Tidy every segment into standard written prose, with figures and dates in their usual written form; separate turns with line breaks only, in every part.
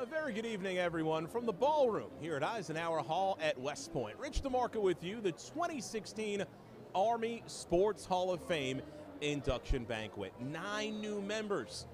A very good evening, everyone, from the ballroom here at Eisenhower Hall at West Point. Rich DeMarco with you, the 2016 Army Sports Hall of Fame induction banquet. 9 new members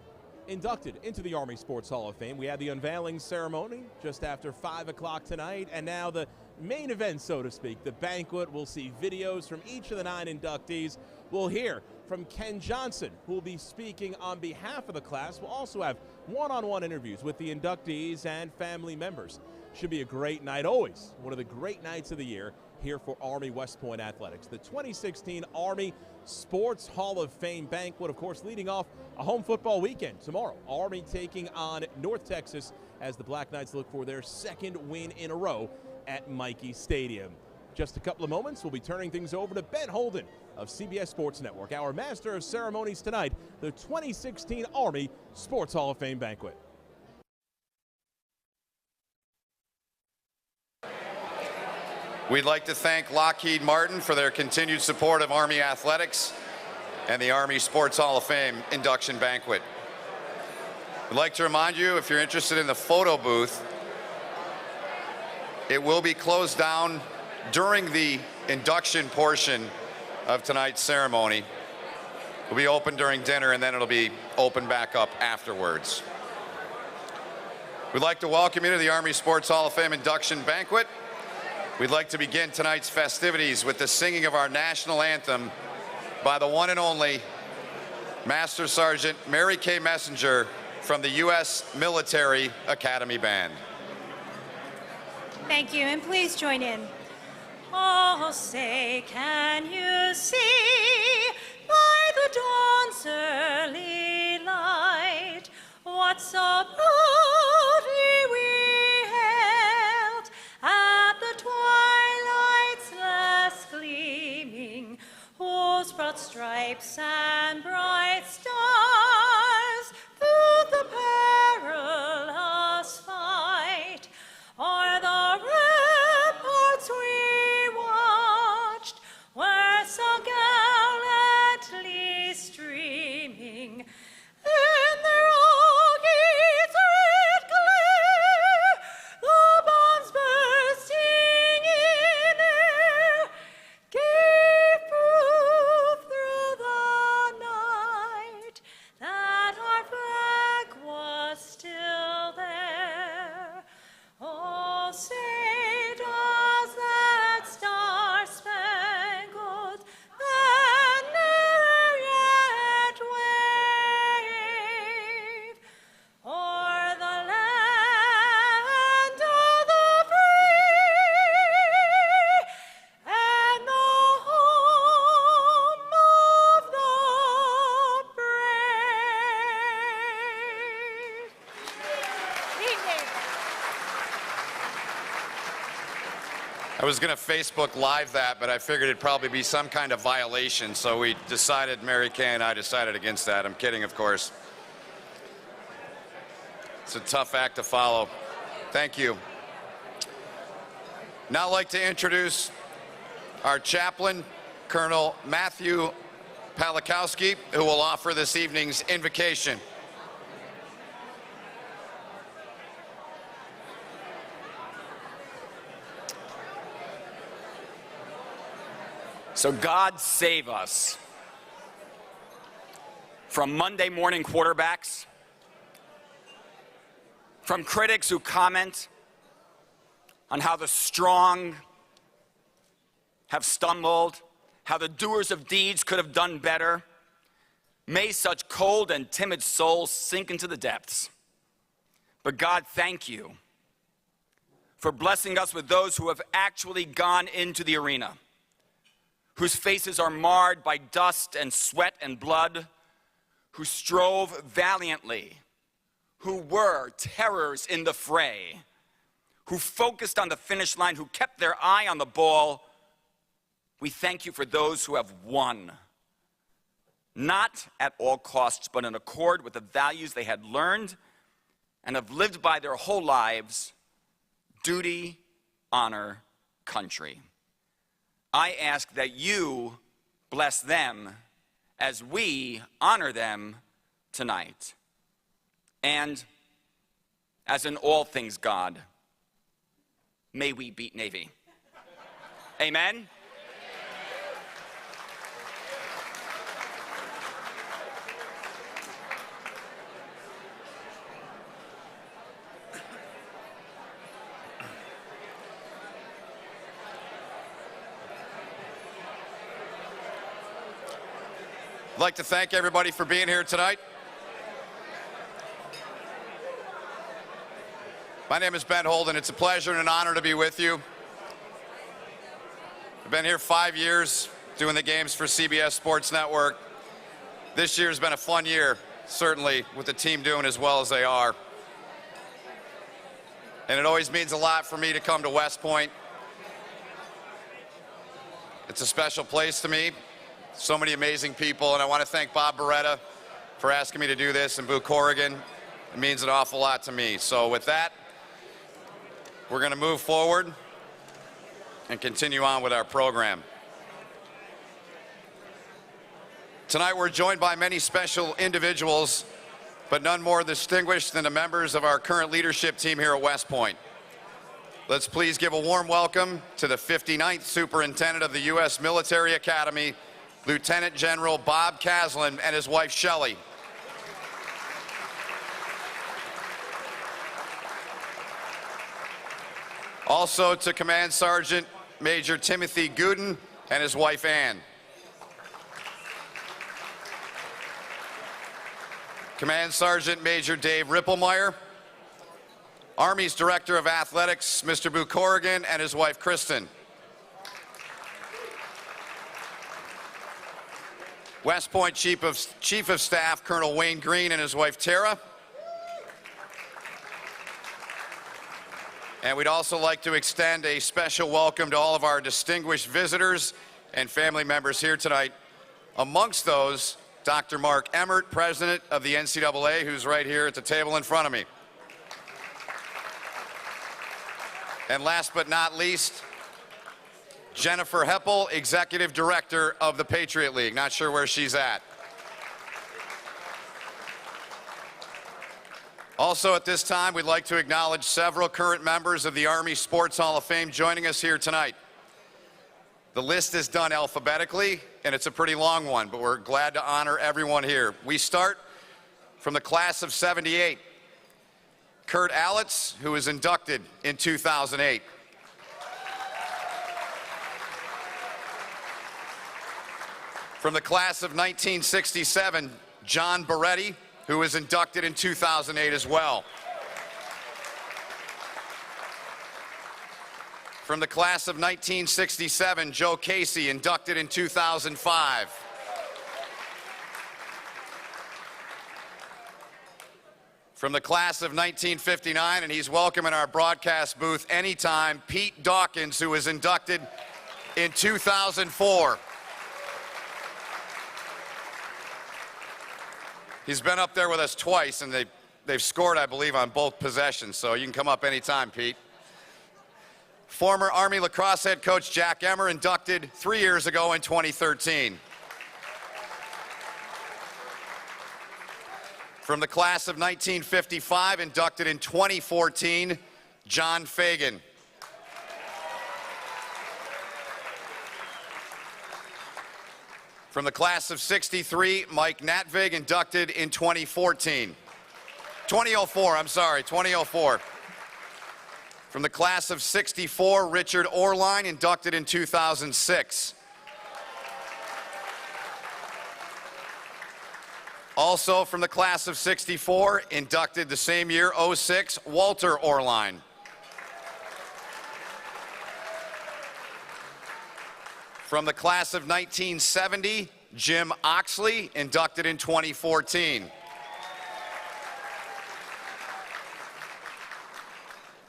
inducted into the Army Sports Hall of Fame. We had the unveiling ceremony just after 5 o'clock tonight, and now the main event, so to speak, the banquet. We'll see videos from each of the 9 inductees. We'll hear from Ken Johnson, who will be speaking on behalf of the class. We'll also have one-on-one interviews with the inductees and family members. Should be a great night, always one of the great nights of the year here for Army West Point Athletics. The 2016 Army Sports Hall of Fame banquet, of course, leading off a home football weekend tomorrow. Army taking on North Texas as the Black Knights look for their 2nd win in a row at Michie Stadium. Just a couple of moments, we'll be turning things over to Ben Holden of CBS Sports Network, our master of ceremonies tonight, the 2016 Army Sports Hall of Fame banquet.
We'd like to thank Lockheed Martin for their continued support of Army athletics and the Army Sports Hall of Fame induction banquet. We'd like to remind you, if you're interested in the photo booth, it will be closed down during the induction portion of tonight's ceremony. It'll be open during dinner, and then it'll be open back up afterwards. We'd like to welcome you to the Army Sports Hall of Fame induction banquet. We'd like to begin tonight's festivities with the singing of our national anthem by the one and only Master Sergeant Mary Kay Messenger from the U.S. Military Academy Band.
Thank you, and please join in. Oh, say, can you see by the dawn's early light what so proudly we hailed at the twilight's last gleaming, whose broad stripes and bright stars through the perilous fight o'er the ramparts we watched were so gallantly streaming in their rockets' red glare, the bombs bursting in air gave proof through the night that our flag was still there. Oh, say does that star-spangled banner yet wave o'er the land of the free and the home of the brave? Evening.
I was going to Facebook Live that, but I figured it'd probably be some kind of violation, so we decided, Mary Kay and I decided against that. I'm kidding, of course. It's a tough act to follow. Thank you. Now I'd like to introduce our chaplain, Colonel Matthew Palikowski, who will offer this evening's invocation.
So God save us from Monday morning quarterbacks, from critics who comment on how the strong have stumbled, how the doers of deeds could have done better. May such cold and timid souls sink into the depths. But God, thank you for blessing us with those who have actually gone into the arena, whose faces are marred by dust and sweat and blood, who strove valiantly, who were terrors in the fray, who focused on the finish line, who kept their eye on the ball. We thank you for those who have won, not at all costs, but in accord with the values they had learned and have lived by their whole lives: duty, honor, country. I ask that you bless them as we honor them tonight. And as in all things God, may we beat Navy. Amen?
I'd like to thank everybody for being here tonight. My name is Ben Holden. It's a pleasure and an honor to be with you. I've been here 5 years doing the games for CBS Sports Network. This year's been a fun year, certainly, with the team doing as well as they are. And it always means a lot for me to come to West Point. It's a special place to me. So many amazing people, and I want to thank Bob Beretta for asking me to do this, and Boo Corrigan. It means an awful lot to me. So with that, we're going to move forward and continue on with our program. Tonight we're joined by many special individuals, but none more distinguished than the members of our current leadership team here at West Point. Let's please give a warm welcome to the 59th Superintendent of the U.S. Military Academy, Lieutenant General Bob Caslin, and his wife Shelley. Also to Command Sergeant Major Timothy Gooden and his wife Ann. Command Sergeant Major Dave Ripplemeyer. Army's Director of Athletics, Mr. Boo Corrigan, and his wife Kristen. West Point Chief of Staff Colonel Wayne Green and his wife Tara. And we'd also like to extend a special welcome to all of our distinguished visitors and family members here tonight. Amongst those, Dr. Mark Emmert, President of the NCAA, who's right here at the table in front of me. And last but not least, Jennifer Heppel, Executive Director of the Patriot League. Not sure where she's at. Also at this time, we'd like to acknowledge several current members of the Army Sports Hall of Fame joining us here tonight. The list is done alphabetically, and it's a pretty long one, but we're glad to honor everyone here. We start from the class of '78. Kurt Allitz, who was inducted in 2008. From the class of 1967, John Beretti, who was inducted in 2008 as well. From the class of 1967, Joe Casey, inducted in 2005. From the class of 1959, and he's welcome in our broadcast booth anytime, Pete Dawkins, who was inducted in 2004. He's been up there with us twice, and they've scored, I believe, on both possessions, so you can come up anytime, Pete. Former Army lacrosse head coach Jack Emmer, inducted 3 years ago in 2013. From the class of 1955, inducted in 2014, John Fagan. From the class of '63, Mike Natvig, inducted in 2004. From the class of '64, Richard Orline, inducted in 2006. Also from the class of '64, inducted the same year, '06, Walter Orline. From the class of 1970, Jim Oxley, inducted in 2014.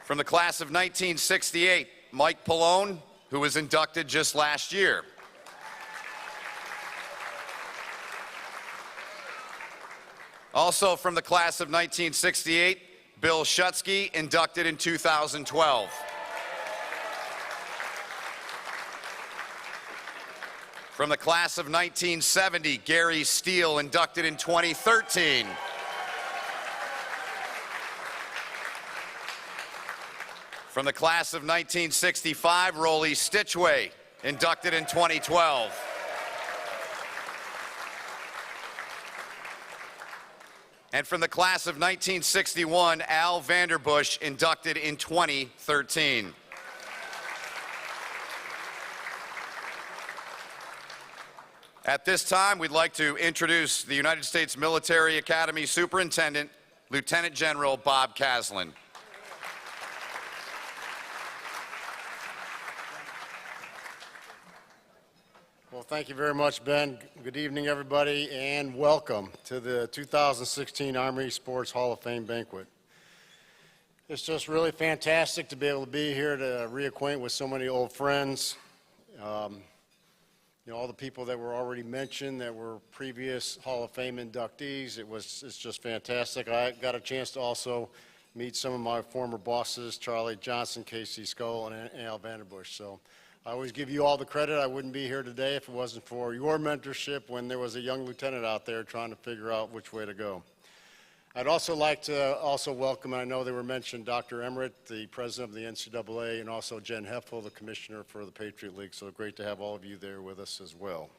From the class of 1968, Mike Pallone, who was inducted just last year. Also from the class of 1968, Bill Shutsky, inducted in 2012. From the class of 1970, Gary Steele, inducted in 2013. From the class of 1965, Rollie Stitchway, inducted in 2012. And from the class of 1961, Al Vanderbush, inducted in 2013. At this time, we'd like to introduce the United States Military Academy Superintendent, Lieutenant General Bob Caslin.
Well, thank you very much, Ben. Good evening, everybody, and welcome to the 2016 Army Sports Hall of Fame Banquet. It's just really fantastic to be able to be here to reacquaint with so many old friends. You know, all the people that were already mentioned that were previous Hall of Fame inductees. It's just fantastic. I got a chance to also meet some of my former bosses, Charlie Johnson, Casey Skull, and Al Vanderbush. So I always give you all the credit. I wouldn't be here today if it wasn't for your mentorship when there was a young lieutenant out there trying to figure out which way to go. I'd also like to welcome, I know they were mentioned, Dr. Emmerich, the president of the NCAA, and also Jen Heffel, the commissioner for the Patriot League. So great to have all of you there with us as well.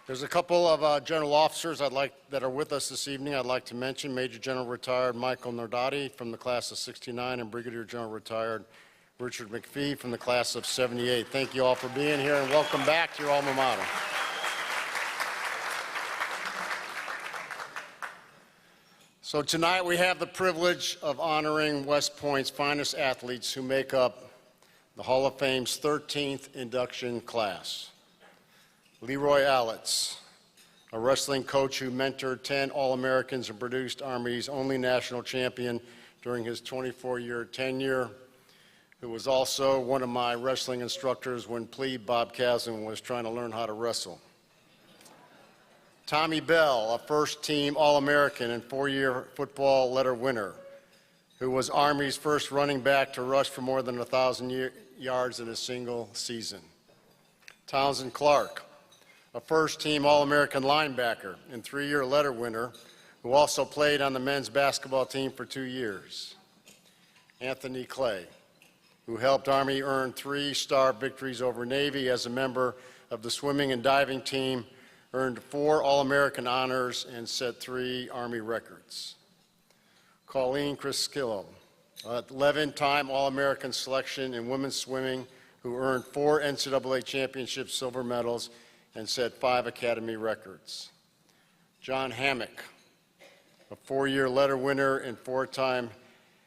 There's a couple of general officers that are with us this evening I'd like to mention. Major General Retired Michael Nardati from the class of 69 and Brigadier General Retired Richard McPhee from the class of 78. Thank you all for being here and welcome back to your alma mater. So tonight we have the privilege of honoring West Point's finest athletes who make up the Hall of Fame's 13th induction class. Leroy Allitz, a wrestling coach who mentored 10 All-Americans and produced Army's only national champion during his 24-year tenure, who was also one of my wrestling instructors when plebe Bob Caslin was trying to learn how to wrestle. Tommy Bell, a first-team All-American and four-year football letter winner, who was Army's first running back to rush for more than 1,000 yards in a single season. Townsend Clarke, a first-team All-American linebacker and three-year letter winner, who also played on the men's basketball team for 2 years. Anthony Clay, who helped Army earn 3-star victories over Navy as a member of the swimming and diving team, earned 4 All-American honors, and set 3 Army records. Colleen Criskillo, 11-time All-American selection in women's swimming, who earned 4 NCAA championship silver medals and set 5 Academy records. John Hammack, a 4-year letter winner and 4-time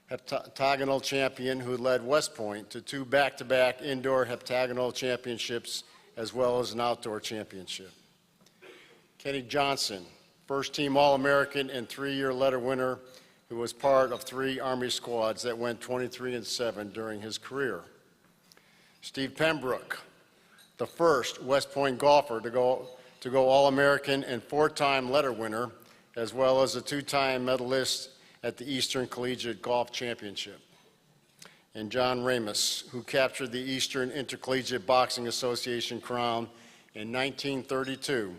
heptagonal champion who led West Point to 2 back-to-back indoor heptagonal championships as well as an outdoor championship. Kenny Johnson, first-team All-American and 3-year letter winner who was part of 3 Army squads that went 23-7 during his career. Steve Pembrook, the first West Point golfer to go All-American and 4-time letter winner, as well as a 2-time medalist at the Eastern Collegiate Golf Championship. And John Ramus, who captured the Eastern Intercollegiate Boxing Association crown in 1932,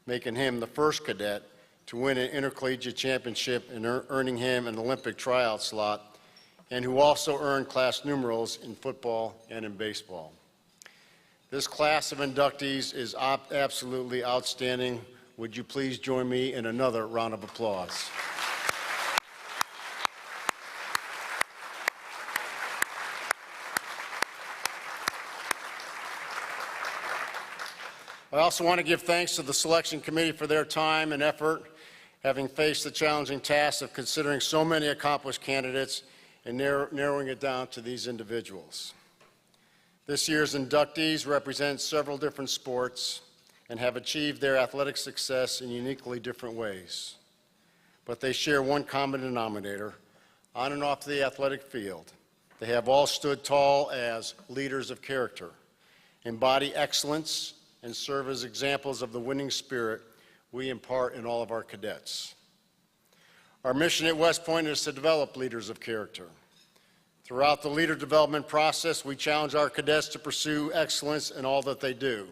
making him the first cadet to win an intercollegiate championship and earning him an Olympic tryout slot, and who also earned class numerals in football and in baseball. This class of inductees is absolutely outstanding. Would you please join me in another round of applause? I also want to give thanks to the selection committee for their time and effort, having faced the challenging task of considering so many accomplished candidates and narrowing it down to these individuals. This year's inductees represent several different sports and have achieved their athletic success in uniquely different ways. But they share one common denominator: on and off the athletic field, they have all stood tall as leaders of character, embody excellence, and serve as examples of the winning spirit we impart in all of our cadets. Our mission at West Point is to develop leaders of character. Throughout the leader development process, we challenge our cadets to pursue excellence in all that they do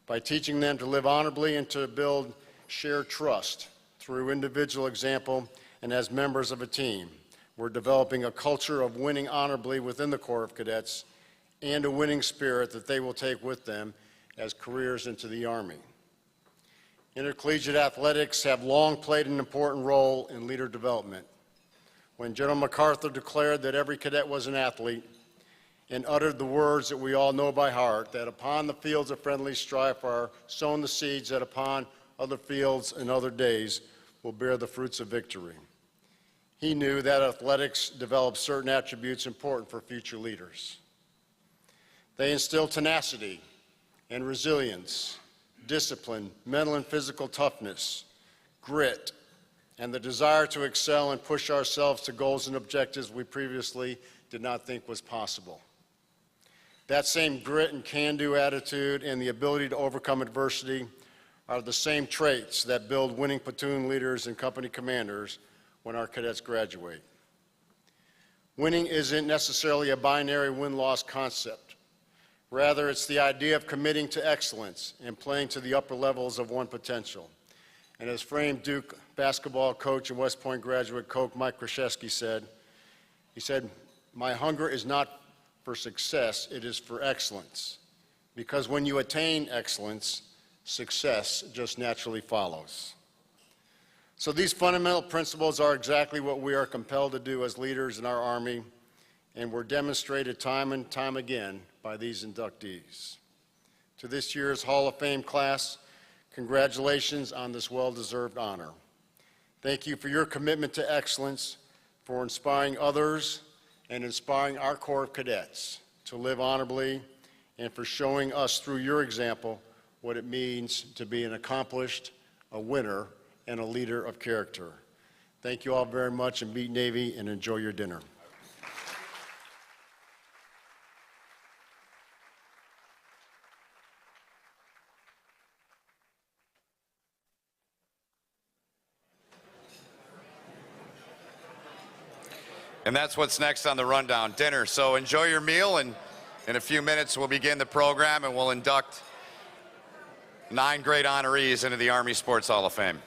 by teaching them to live honorably and to build share trust through individual example and as members of a team. We're developing a culture of winning honorably within the Corps of Cadets and a winning spirit that they will take with them as careers into the Army. Intercollegiate athletics have long played an important role in leader development. When General MacArthur declared that every cadet was an athlete and uttered the words that we all know by heart, that upon the fields of friendly strife are sown the seeds that upon other fields and other days will bear the fruits of victory. He knew that athletics developed certain attributes important for future leaders. They instill tenacity and resilience, discipline, mental and physical toughness, grit, and the desire to excel and push ourselves to goals and objectives we previously did not think was possible. That same grit and can-do attitude and the ability to overcome adversity are the same traits that build winning platoon leaders and company commanders when our cadets graduate. Winning isn't necessarily a binary win-loss concept. Rather, it's the idea of committing to excellence and playing to the upper levels of one's potential. And as famed Duke basketball coach and West Point graduate coach Mike Krzyzewski said, "My hunger is not for success, it is for excellence. Because when you attain excellence, success just naturally follows." So these fundamental principles are exactly what we are compelled to do as leaders in our Army, and were demonstrated time and time again by these inductees. To this year's Hall of Fame class, congratulations on this well-deserved honor. Thank you for your commitment to excellence, for inspiring others and inspiring our Corps of Cadets to live honorably, and for showing us through your example what it means to be an accomplished, a winner, and a leader of character. Thank you all very much, and beat Navy, and enjoy your dinner.
And that's what's next on the rundown, dinner. So enjoy your meal, and in a few minutes we'll begin the program and we'll induct 9 great honorees into the Army Sports Hall of Fame.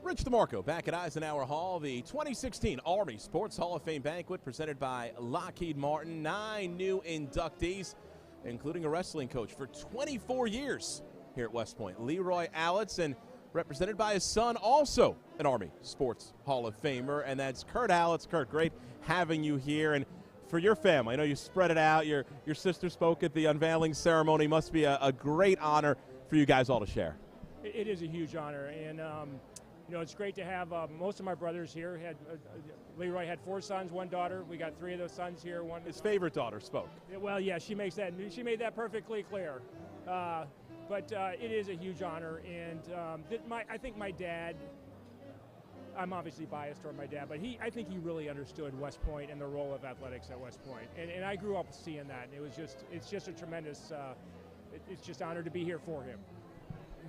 Rich DeMarco back at Eisenhower Hall, the 2016 Army Sports Hall of Fame banquet presented by Lockheed Martin. 9 new inductees, including a wrestling coach for 24 years here at West Point, Leroy Allitz, and represented by his son, also an Army Sports Hall of Famer, and that's Kurt Allitz. Kurt, great having you here. And for your family, I know you spread it out. Your sister spoke at the unveiling ceremony. Must be a great honor for you guys all to share.
It is a huge honor, and you know, it's great to have most of my brothers here. Leroy had 4 sons, 1 daughter. We got 3 of those sons here.
His favorite daughter spoke.
Well, yeah, she made that perfectly clear. But it is a huge honor, and I think my dad, I'm obviously biased toward my dad, but I think he really understood West Point and the role of athletics at West Point. And I grew up seeing that, and it's just a tremendous, it's just an honor to be here for him.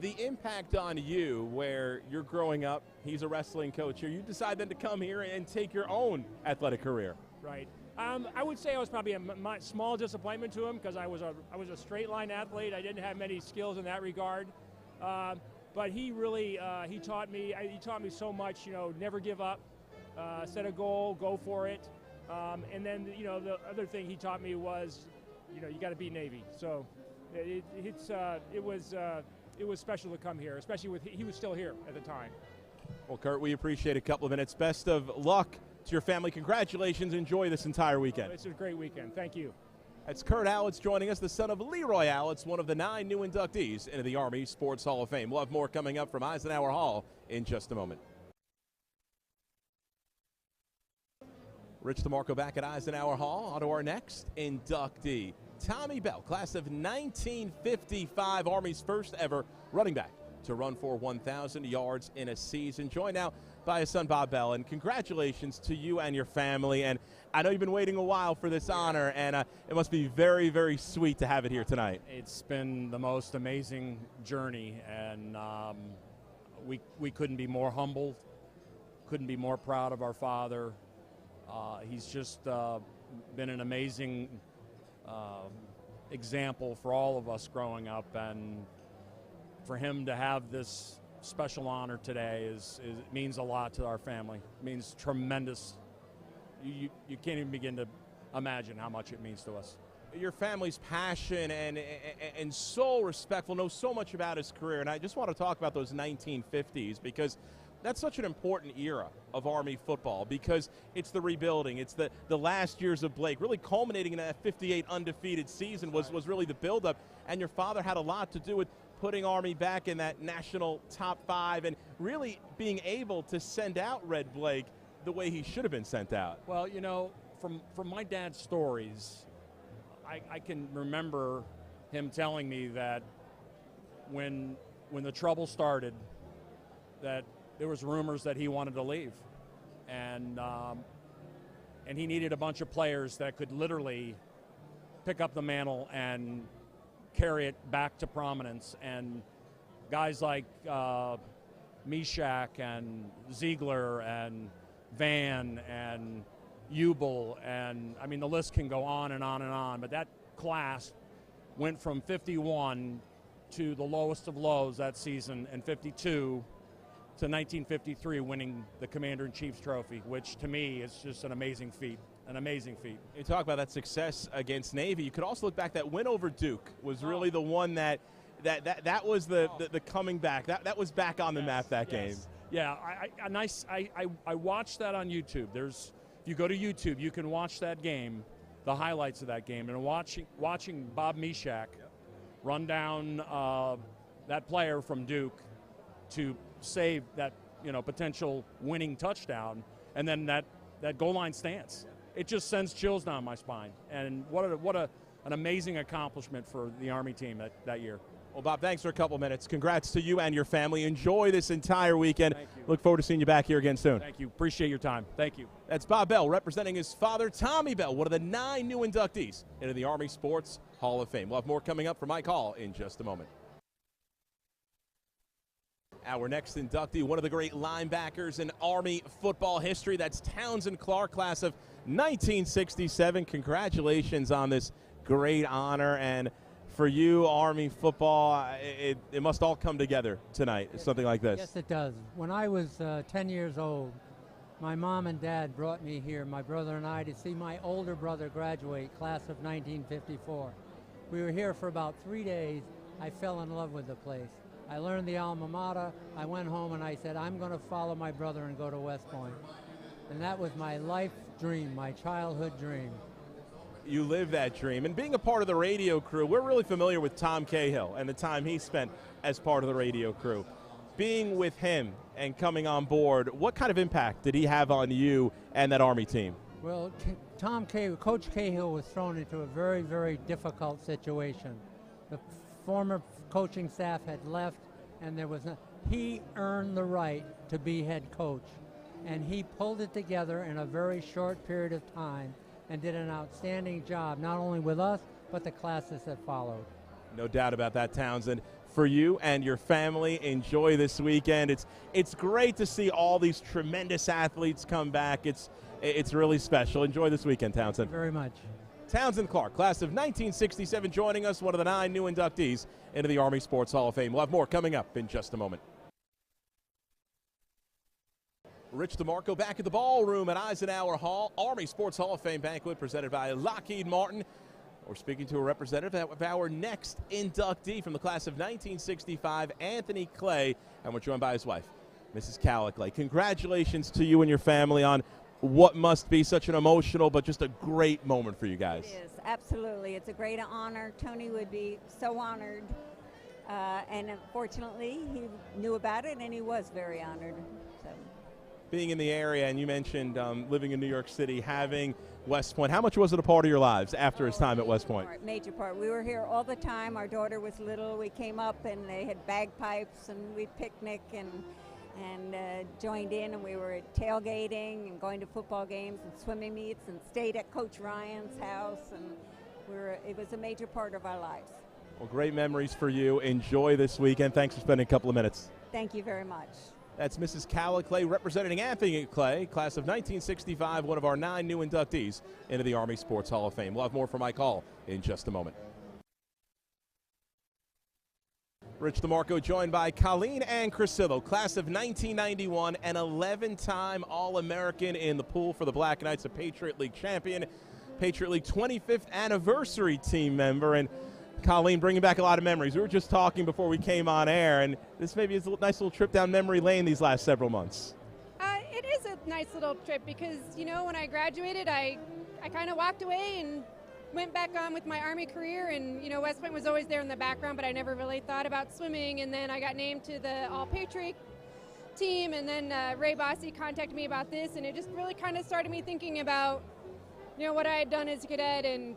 The impact on you, where you're growing up, he's a wrestling coach here, you decide then to come here and take your own athletic career.
Right. I would say I was probably a small disappointment to him, because I was a straight line athlete. I didn't have many skills in that regard. But he really he taught me so much. You know, never give up, set a goal, go for it. And then the other thing he taught me was, you got to beat Navy. So it was special to come here, especially he was still here at the time.
Well, Kurt, we appreciate a couple of minutes. Best of luck to your family. Congratulations. Enjoy this entire weekend.
It's a great weekend. Thank you.
That's Kurt Allitz joining us, the son of Leroy Allitz, one of the 9 new inductees into the Army Sports Hall of Fame. We'll have more coming up from Eisenhower Hall in just a moment. Rich DeMarco back at Eisenhower Hall. On to our next inductee, Tommy Bell, class of 1955, Army's first ever running back to run for 1,000 yards in a season. Joined now by his son, Bob Bell, and congratulations to you and your family. And I know you've been waiting a while for this honor, and it must be very, very sweet to have it here tonight.
It's been the most amazing journey, and we couldn't be more humbled, couldn't be more proud of our father. He's just been an amazing example for all of us growing up, and for him to have this special honor today it means a lot to our family. It means tremendous. You can't even begin to imagine how much it means to us.
Your family's passion and so respectful, know so much about his career, and I just want to talk about those 1950s because that's such an important era of Army football because it's the rebuilding, it's the last years of Blake, really culminating in that 58 undefeated season was really the buildup, and your father had a lot to do with putting Army back in that national top 5 and really being able to send out Red Blake the way he should have been sent out.
Well, you know, from my dad's stories, I can remember him telling me that when the trouble started, that there was rumors that he wanted to leave, and he needed a bunch of players that could literally pick up the mantle and carry it back to prominence. And guys like Meshach and Ziegler and Van and Ubel, and I mean the list can go on and on and on, but that class went from 51 to the lowest of lows that season, and 52 to 1953 winning the Commander-in-Chief's trophy, which to me is just an amazing feat. An amazing feat.
You talk about that success against Navy. You could also look back, that win over Duke was really the one that was the coming back. That was back on the map, that game.
Yeah, I watched that on YouTube. If you go to YouTube, you can watch that game, the highlights of that game, and watching Bob Meshach run down that player from Duke to save that potential winning touchdown, and then that goal line stance. It just sends chills down my spine. And what an amazing accomplishment for the Army team that year.
Well, Bob, thanks for a couple minutes. Congrats to you and your family. Enjoy this entire weekend.
Thank you.
Look forward to seeing you back here again soon.
Thank you. Appreciate your time. Thank you.
That's Bob Bell representing his father, Tommy Bell, one of the 9 new inductees into the Army Sports Hall of Fame. We'll have more coming up from Mike Hall in just a moment. Our next inductee, one of the great linebackers in Army football history, that's Townsend Clarke, class of 1967. Congratulations on this great honor, and for you, Army football, it must all come together tonight, something like this.
Yes, it does. When I was 10 years old, my mom and dad brought me here, my brother and I, to see my older brother graduate, class of 1954. We were here for about 3 days. I fell in love with the place. I learned the alma mater. I went home and I said, I'm going to follow my brother and go to West Point. And that was my life dream, my childhood dream.
You live that dream. And being a part of the radio crew, we're really familiar with Tom Cahill and the time he spent as part of the radio crew. Being with him and coming on board, what kind of impact did he have on you and that Army team?
Well, Coach Cahill was thrown into a very, very difficult situation. The former coaching staff had left, and he earned the right to be head coach. And he pulled it together in a very short period of time and did an outstanding job, not only with us, but the classes that followed.
No doubt about that, Townsend. For you and your family, enjoy this weekend. It's great to see all these tremendous athletes come back. It's really special. Enjoy this weekend, Townsend.
Thank you very much.
Townsend Clarke, class of 1967, joining us, one of the 9 new inductees into the Army Sports Hall of Fame. We'll have more coming up in just a moment. Rich DeMarco back at the ballroom at Eisenhower Hall. Army Sports Hall of Fame banquet presented by Lockheed Martin. We're speaking to a representative of our next inductee from the class of 1965, Anthony Clay, and we're joined by his wife, Mrs. Clay. Congratulations to you and your family on what must be such an emotional but just a great moment for you guys.
It is, absolutely. It's a great honor. Tony would be so honored. And unfortunately, he knew about it and he was very honored. So.
Being in the area, and you mentioned living in New York City, having West Point, how much was it a part of your lives after his time at West Point?
Major part. We were here all the time. Our daughter was little. We came up and they had bagpipes and we'd picnic and joined in, and we were tailgating and going to football games and swimming meets and stayed at Coach Ryan's house, and it was a major part of our lives.
Well, great memories for you. Enjoy this weekend. Thanks for spending a couple of minutes.
Thank you very much.
That's Mrs. Clay representing Anthony Clay, class of 1965, one of our 9 new inductees into the Army Sports Hall of Fame. We'll have more from Mike Hall in just a moment. Rich DeMarco joined by Colleen and Crisillo, class of 1991, an 11-time All-American in the pool for the Black Knights, a Patriot League champion, Patriot League 25th anniversary team member. And Colleen, bringing back a lot of memories. We were just talking before we came on air, and this maybe is a nice little trip down memory lane these last several months.
It is a nice little trip because, you know, when I graduated, I kind of walked away and went back on with my Army career, and, you know, West Point was always there in the background, but I never really thought about swimming. And then I got named to the All-Patriot team, and then Ray Bossy contacted me about this, and it just really kind of started me thinking about, you know, what I had done as a cadet, and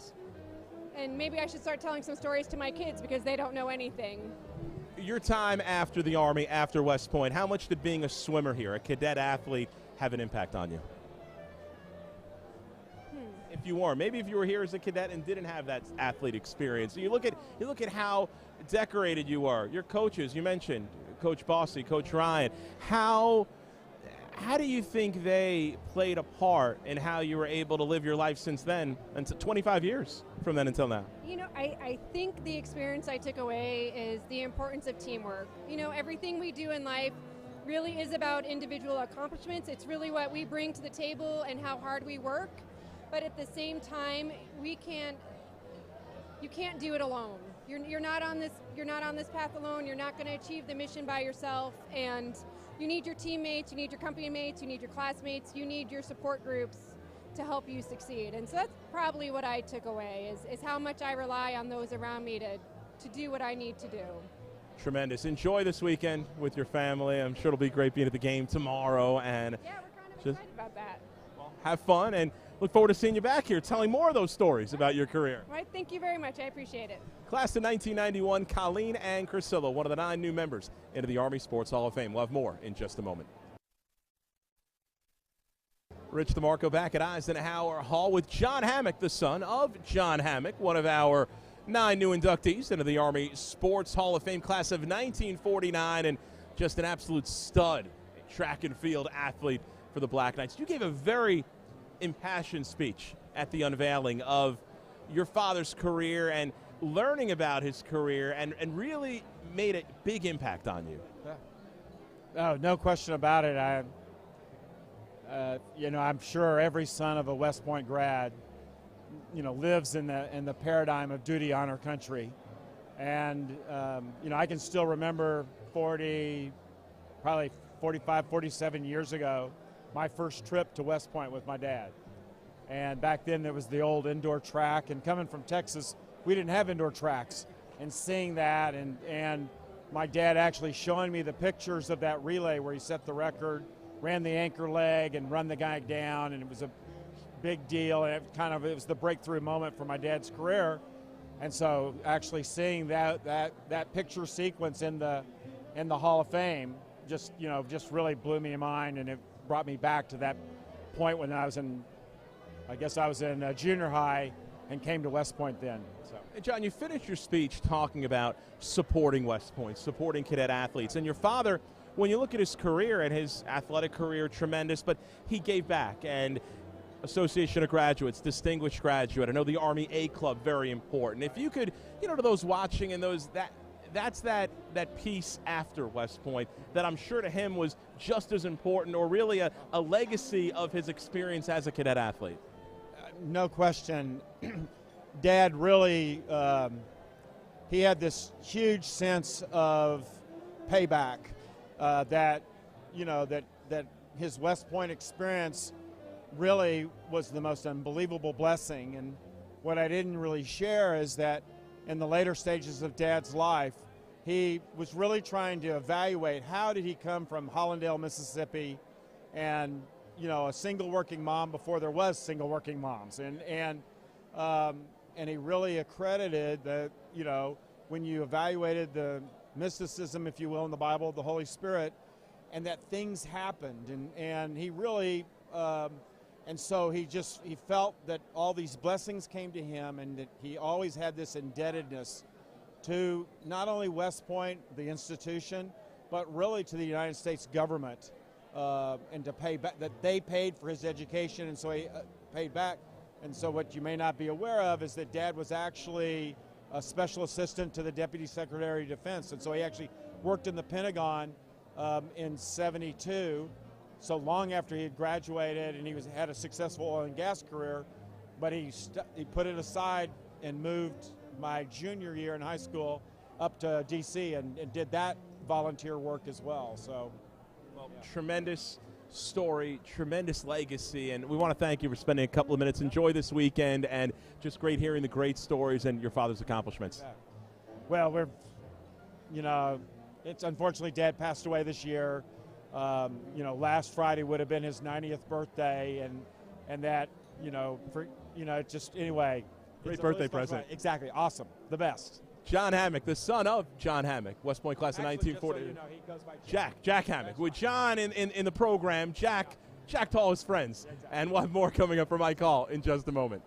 maybe I should start telling some stories to my kids because they don't know anything.
Your time after the Army, after West Point, how much did being a swimmer here, a cadet athlete, have an impact on you? If you were, maybe if you were here as a cadet and didn't have that athlete experience. You look at how decorated you were. Your coaches, you mentioned Coach Bossy, Coach Ryan. How do you think they played a part in how you were able to live your life since then, until 25 years from then until now?
You know, I think the experience I took away is the importance of teamwork. You know, everything we do in life really is about individual accomplishments. It's really what we bring to the table and how hard we work. But at the same time, you can't do it alone. You're not on this path alone. You're not going to achieve the mission by yourself, and you need your teammates, you need your company mates, you need your classmates, you need your support groups to help you succeed. And so that's probably what I took away, is how much I rely on those around me to do what I need to do.
Tremendous. Enjoy this weekend with your family. I'm sure it'll be great being at the game tomorrow. And
yeah, we're kind of excited about that.
Well, have fun, and look forward to seeing you back here telling more of those stories about your career.
All right, thank you very much. I appreciate it.
Class of 1991, Colleen and Crisillo, one of the 9 new members into the Army Sports Hall of Fame. We'll have more in just a moment. Rich DeMarco back at Eisenhower Hall with John Hammack, the son of John Hammack, one of our 9 new inductees into the Army Sports Hall of Fame, class of 1949, and just an absolute stud track and field athlete for the Black Knights. You gave a very impassioned speech at the unveiling of your father's career and learning about his career, and really made a big impact on you.
Oh, no question about it. You know, I'm sure every son of a West Point grad, you know, lives in the paradigm of duty, honor, country. And, you know, I can still remember probably 45, 47 years ago, my first trip to West Point with my dad. And back then there was the old indoor track, and coming from Texas, we didn't have indoor tracks. And seeing that, and my dad actually showing me the pictures of that relay where he set the record, ran the anchor leg and run the guy down, and it was a big deal, and it was the breakthrough moment for my dad's career. And so actually seeing that picture sequence in the Hall of Fame just really blew me in mind, and it brought me back to that point when I was in junior high and came to West Point then. So.
And John, you finished your speech talking about supporting West Point, supporting cadet athletes. And your father, when you look at his career and his athletic career, tremendous, but he gave back. And Association of Graduates, distinguished graduate. I know the Army A Club, very important. If you could, you know, to those watching and those that's that piece after West Point that I'm sure to him was just as important, or really a legacy of his experience as a cadet athlete.
No question. Dad really, he had this huge sense of payback, that his West Point experience really was the most unbelievable blessing. And what I didn't really share is that in the later stages of Dad's life, he was really trying to evaluate how did he come from Hollandale, Mississippi, and a single working mom before there was single working moms, and he really accredited that when you evaluated the mysticism, if you will, in the Bible, the Holy Spirit, and that things happened, and he really and so he felt that all these blessings came to him, and that he always had this indebtedness to not only West Point, the institution, but really to the United States government, and to pay back, that they paid for his education, and so he paid back. And so what you may not be aware of is that Dad was actually a special assistant to the Deputy Secretary of Defense. And so he actually worked in the Pentagon in '72, so long after he had graduated, and he had a successful oil and gas career, but he put it aside and moved my junior year in high school up to D.C. and did that volunteer work as well. So,
well, yeah. Tremendous story, tremendous legacy, and we want to thank you for spending a couple of minutes. Enjoy this weekend, and just great hearing the great stories and your father's accomplishments.
Yeah. Well, we're, you know, it's unfortunately Dad passed away this year. You know, last Friday would have been his 90th birthday, and that, you know, just anyway.
Great birthday present.
Exactly, awesome, the best.
John Hammack, the son of John Hammack, West Point class of 1940.
So you know, he goes by
Jack Hammack. With John in the program, Jack to all his friends. Yeah, exactly. And we'll have more coming up for my call in just a moment.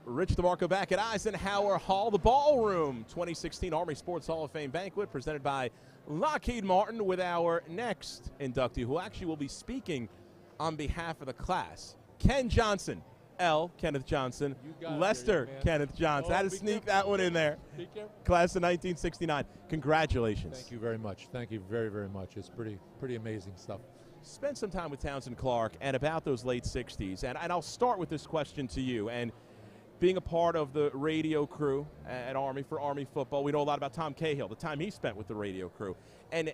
Rich DeMarco back at Eisenhower Hall, the Ballroom 2016 Army Sports Hall of Fame Banquet presented by Lockheed Martin with our next inductee, who actually will be speaking on behalf of the class. Ken Johnson. Kenneth Johnson, Lester Kenneth Johnson. Had to sneak that one in there. Class of 1969. Congratulations.
Thank you very much. Thank you very, very much. It's pretty amazing stuff.
Spent some time with Townsend Clarke and about those late 60s. And I'll start with this question to you. And being a part of the radio crew at Army for Army football, we know a lot about Tom Cahill, the time he spent with the radio crew. And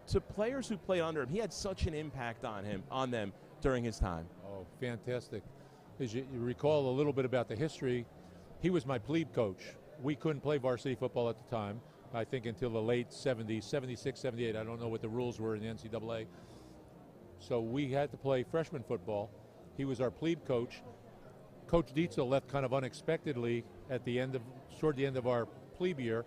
to players who played under him, he had such an impact on them during his time.
Oh, fantastic. As you recall a little bit about the history, he was my plebe coach. We couldn't play varsity football at the time, I think until the late 70s, 76, 78. I don't know what the rules were in the NCAA. So we had to play freshman football. He was our plebe coach. Coach Dietzel left kind of unexpectedly toward the end of our plebe year.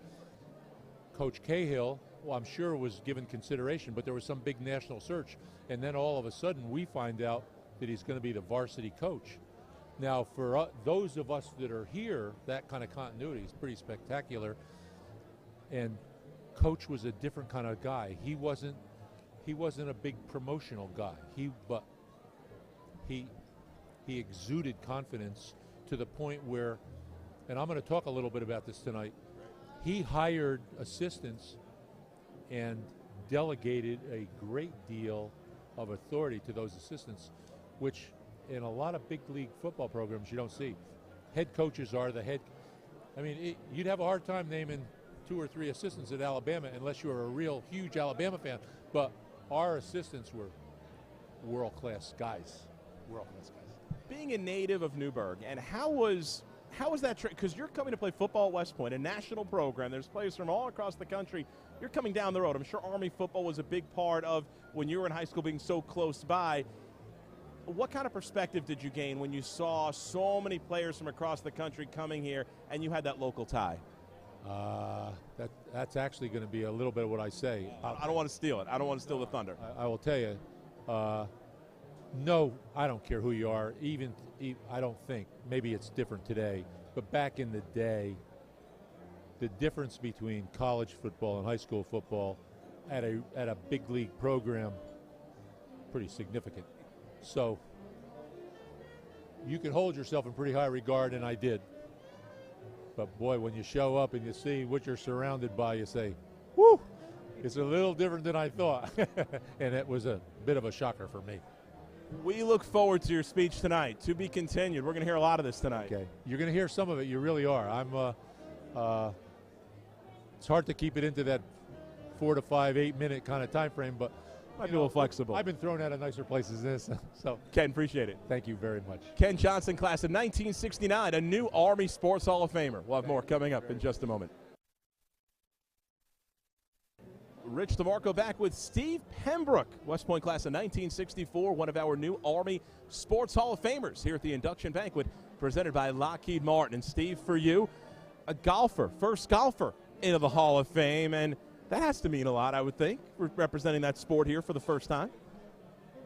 Coach Cahill, well, I'm sure was given consideration, but there was some big national search. And then all of a sudden we find out that he's going to be the varsity coach. Now, for those of us that are here, that kind of continuity is pretty spectacular. And Coach was a different kind of guy. He wasn't a big promotional guy. But he exuded confidence to the point where, and I'm going to talk a little bit about this tonight. He hired assistants and delegated a great deal of authority to those assistants, which in a lot of big league football programs you don't see. Head coaches are the head. I mean, you'd have a hard time naming 2 or 3 assistants at Alabama unless you were a real huge Alabama fan. But our assistants were world-class guys. World-class guys.
Being a native of Newburgh, and how was that? Because you're coming to play football at West Point, a national program. There's players from all across the country. You're coming down the road. I'm sure Army football was a big part of when you were in high school being so close by. What kind of perspective did you gain when you saw so many players from across the country coming here and you had that local tie?
That's actually going to be a little bit of what I say.
I don't want to steal it. I don't want to steal the thunder.
I will tell you, no, I don't care who you are. I don't think. Maybe it's different today. But back in the day, the difference between college football and high school football at a big league program, pretty significant. So you can hold yourself in pretty high regard, and I did. But boy, when you show up and you see what you're surrounded by, you say, whew, it's a little different than I thought. And it was a bit of a shocker for me.
We look forward to your speech tonight. To be continued. We're going to hear a lot of this tonight.
Okay. You're going to hear some of it. You really are. It's hard to keep it into that 4 to 5, 8 minute kind of time frame, but
might be a little flexible.
I've been thrown out of nicer places than this. So
Ken, appreciate it.
Thank you very much.
Ken Johnson, class of 1969, a new Army Sports Hall of Famer. We'll have more coming up in just a moment. Rich DeMarco back with Steve Pembrook, West Point class of 1964, one of our new Army Sports Hall of Famers here at the induction banquet presented by Lockheed Martin. And Steve, for you, a golfer, first golfer into the Hall of Fame, and that has to mean a lot, I would think, representing that sport here for the first time.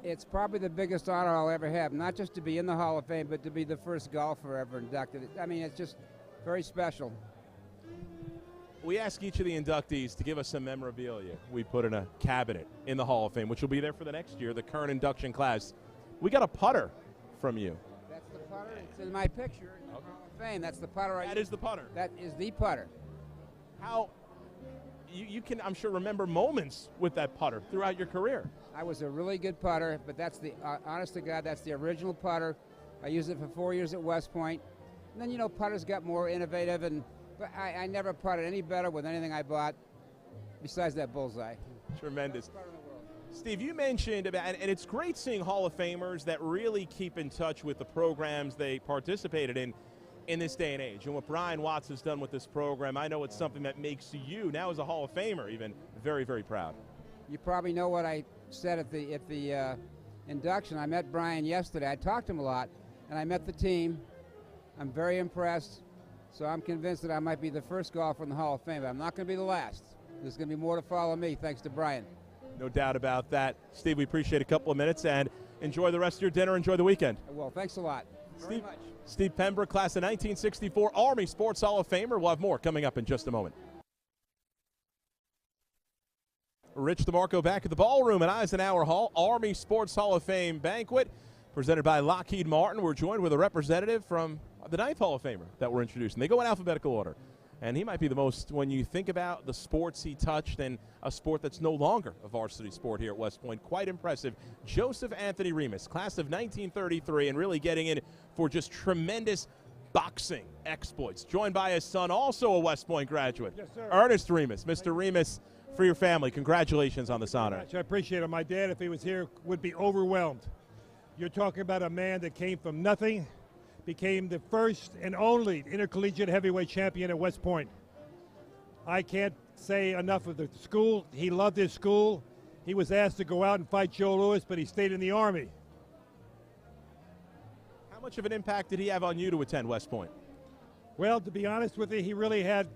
It's probably the biggest honor I'll ever have, not just to be in the Hall of Fame, but to be the first golfer ever inducted. I mean, it's just very special.
We ask each of the inductees to give us some memorabilia we put in a cabinet in the Hall of Fame, which will be there for the next year, the current induction class. We got a putter from you.
That's the putter. It's in my picture in the Hall of Fame. That's the putter.
That is the putter.
That is the putter.
How you can, I'm sure, remember moments with that putter throughout your career.
I was a really good putter, but that's the, honest to God, that's the original putter. I used it for 4 years at West Point. And then, you know, putters got more innovative, but I never putted any better with anything I bought besides that bullseye.
Tremendous. Steve, you mentioned about, and it's great seeing Hall of Famers that really keep in touch with the programs they participated in this day and age. And what Brian Watts has done with this program, I know it's something that makes you, now as a Hall of Famer, even very, very proud.
You probably know what I said at the induction. I met Brian yesterday. I talked to him a lot, and I met the team. I'm very impressed, so I'm convinced that I might be the first golfer in the Hall of Fame, but I'm not going to be the last. There's going to be more to follow me, thanks to Brian.
No doubt about that. Steve, we appreciate a couple of minutes, and enjoy the rest of your dinner. Enjoy the weekend.
Well, thanks a lot. Very much.
Steve Pembrook, class of 1964 Army Sports Hall of Famer. We'll have more coming up in just a moment. Rich DeMarco back at the ballroom at Eisenhower Hall. Army Sports Hall of Fame banquet presented by Lockheed Martin. We're joined with a representative from the 9th Hall of Famer that we're introducing. They go in alphabetical order. And he might be the most, when you think about the sports he touched and a sport that's no longer a varsity sport here at West Point, quite impressive. Joseph Anthony Remus, class of 1933, and really getting in for just tremendous boxing exploits. Joined by his son, also a West Point graduate,
yes, sir.
Ernest Remus. Mr. Remus, for your family, congratulations on this honor.
I appreciate it. My dad, if he was here, would be overwhelmed. You're talking about a man that came from nothing, became the first and only intercollegiate heavyweight champion at West Point. I can't say enough of the school. He loved his school. He was asked to go out and fight Joe Louis, but he stayed in the Army.
How much of an impact did he have on you to attend West Point?
Well, to be honest with you, he really had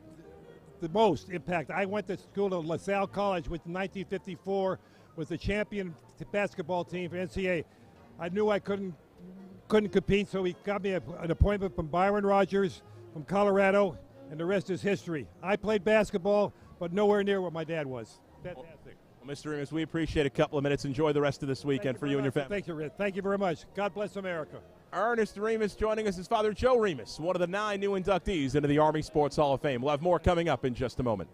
the most impact. I went to school at LaSalle College, which in 1954 was the champion basketball team for NCAA. I knew I couldn't compete, so he got me an appointment from Byron Rogers from Colorado, and the rest is history. I played basketball, but nowhere near what my dad was. Fantastic.
Well, Mr. Remus, we appreciate a couple of minutes. Enjoy the rest of this weekend for you and your family.
Thank you, Rick. Thank you very much. God bless America.
Ernest Remus joining us, his father Joe Remus, one of the 9 new inductees into the Army Sports Hall of Fame. We'll have more coming up in just a moment.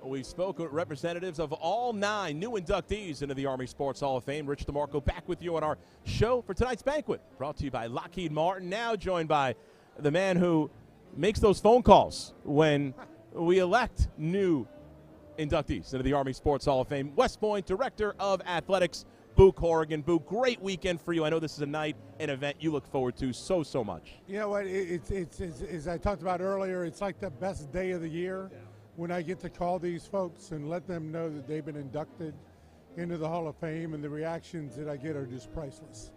We've spoken with representatives of all 9 new inductees into the Army Sports Hall of Fame. Rich DeMarco back with you on our show for tonight's banquet, brought to you by Lockheed Martin, now joined by the man who makes those phone calls when we elect new inductees into the Army Sports Hall of Fame. West Point Director of Athletics, Boo Corrigan. Boo, great weekend for you. I know this is a night, an event you look forward to so much.
You know what, it's as I talked about earlier, it's like the best day of the year. Yeah. When I get to call these folks and let them know that they've been inducted into the Hall of Fame, and the reactions that I get are just priceless.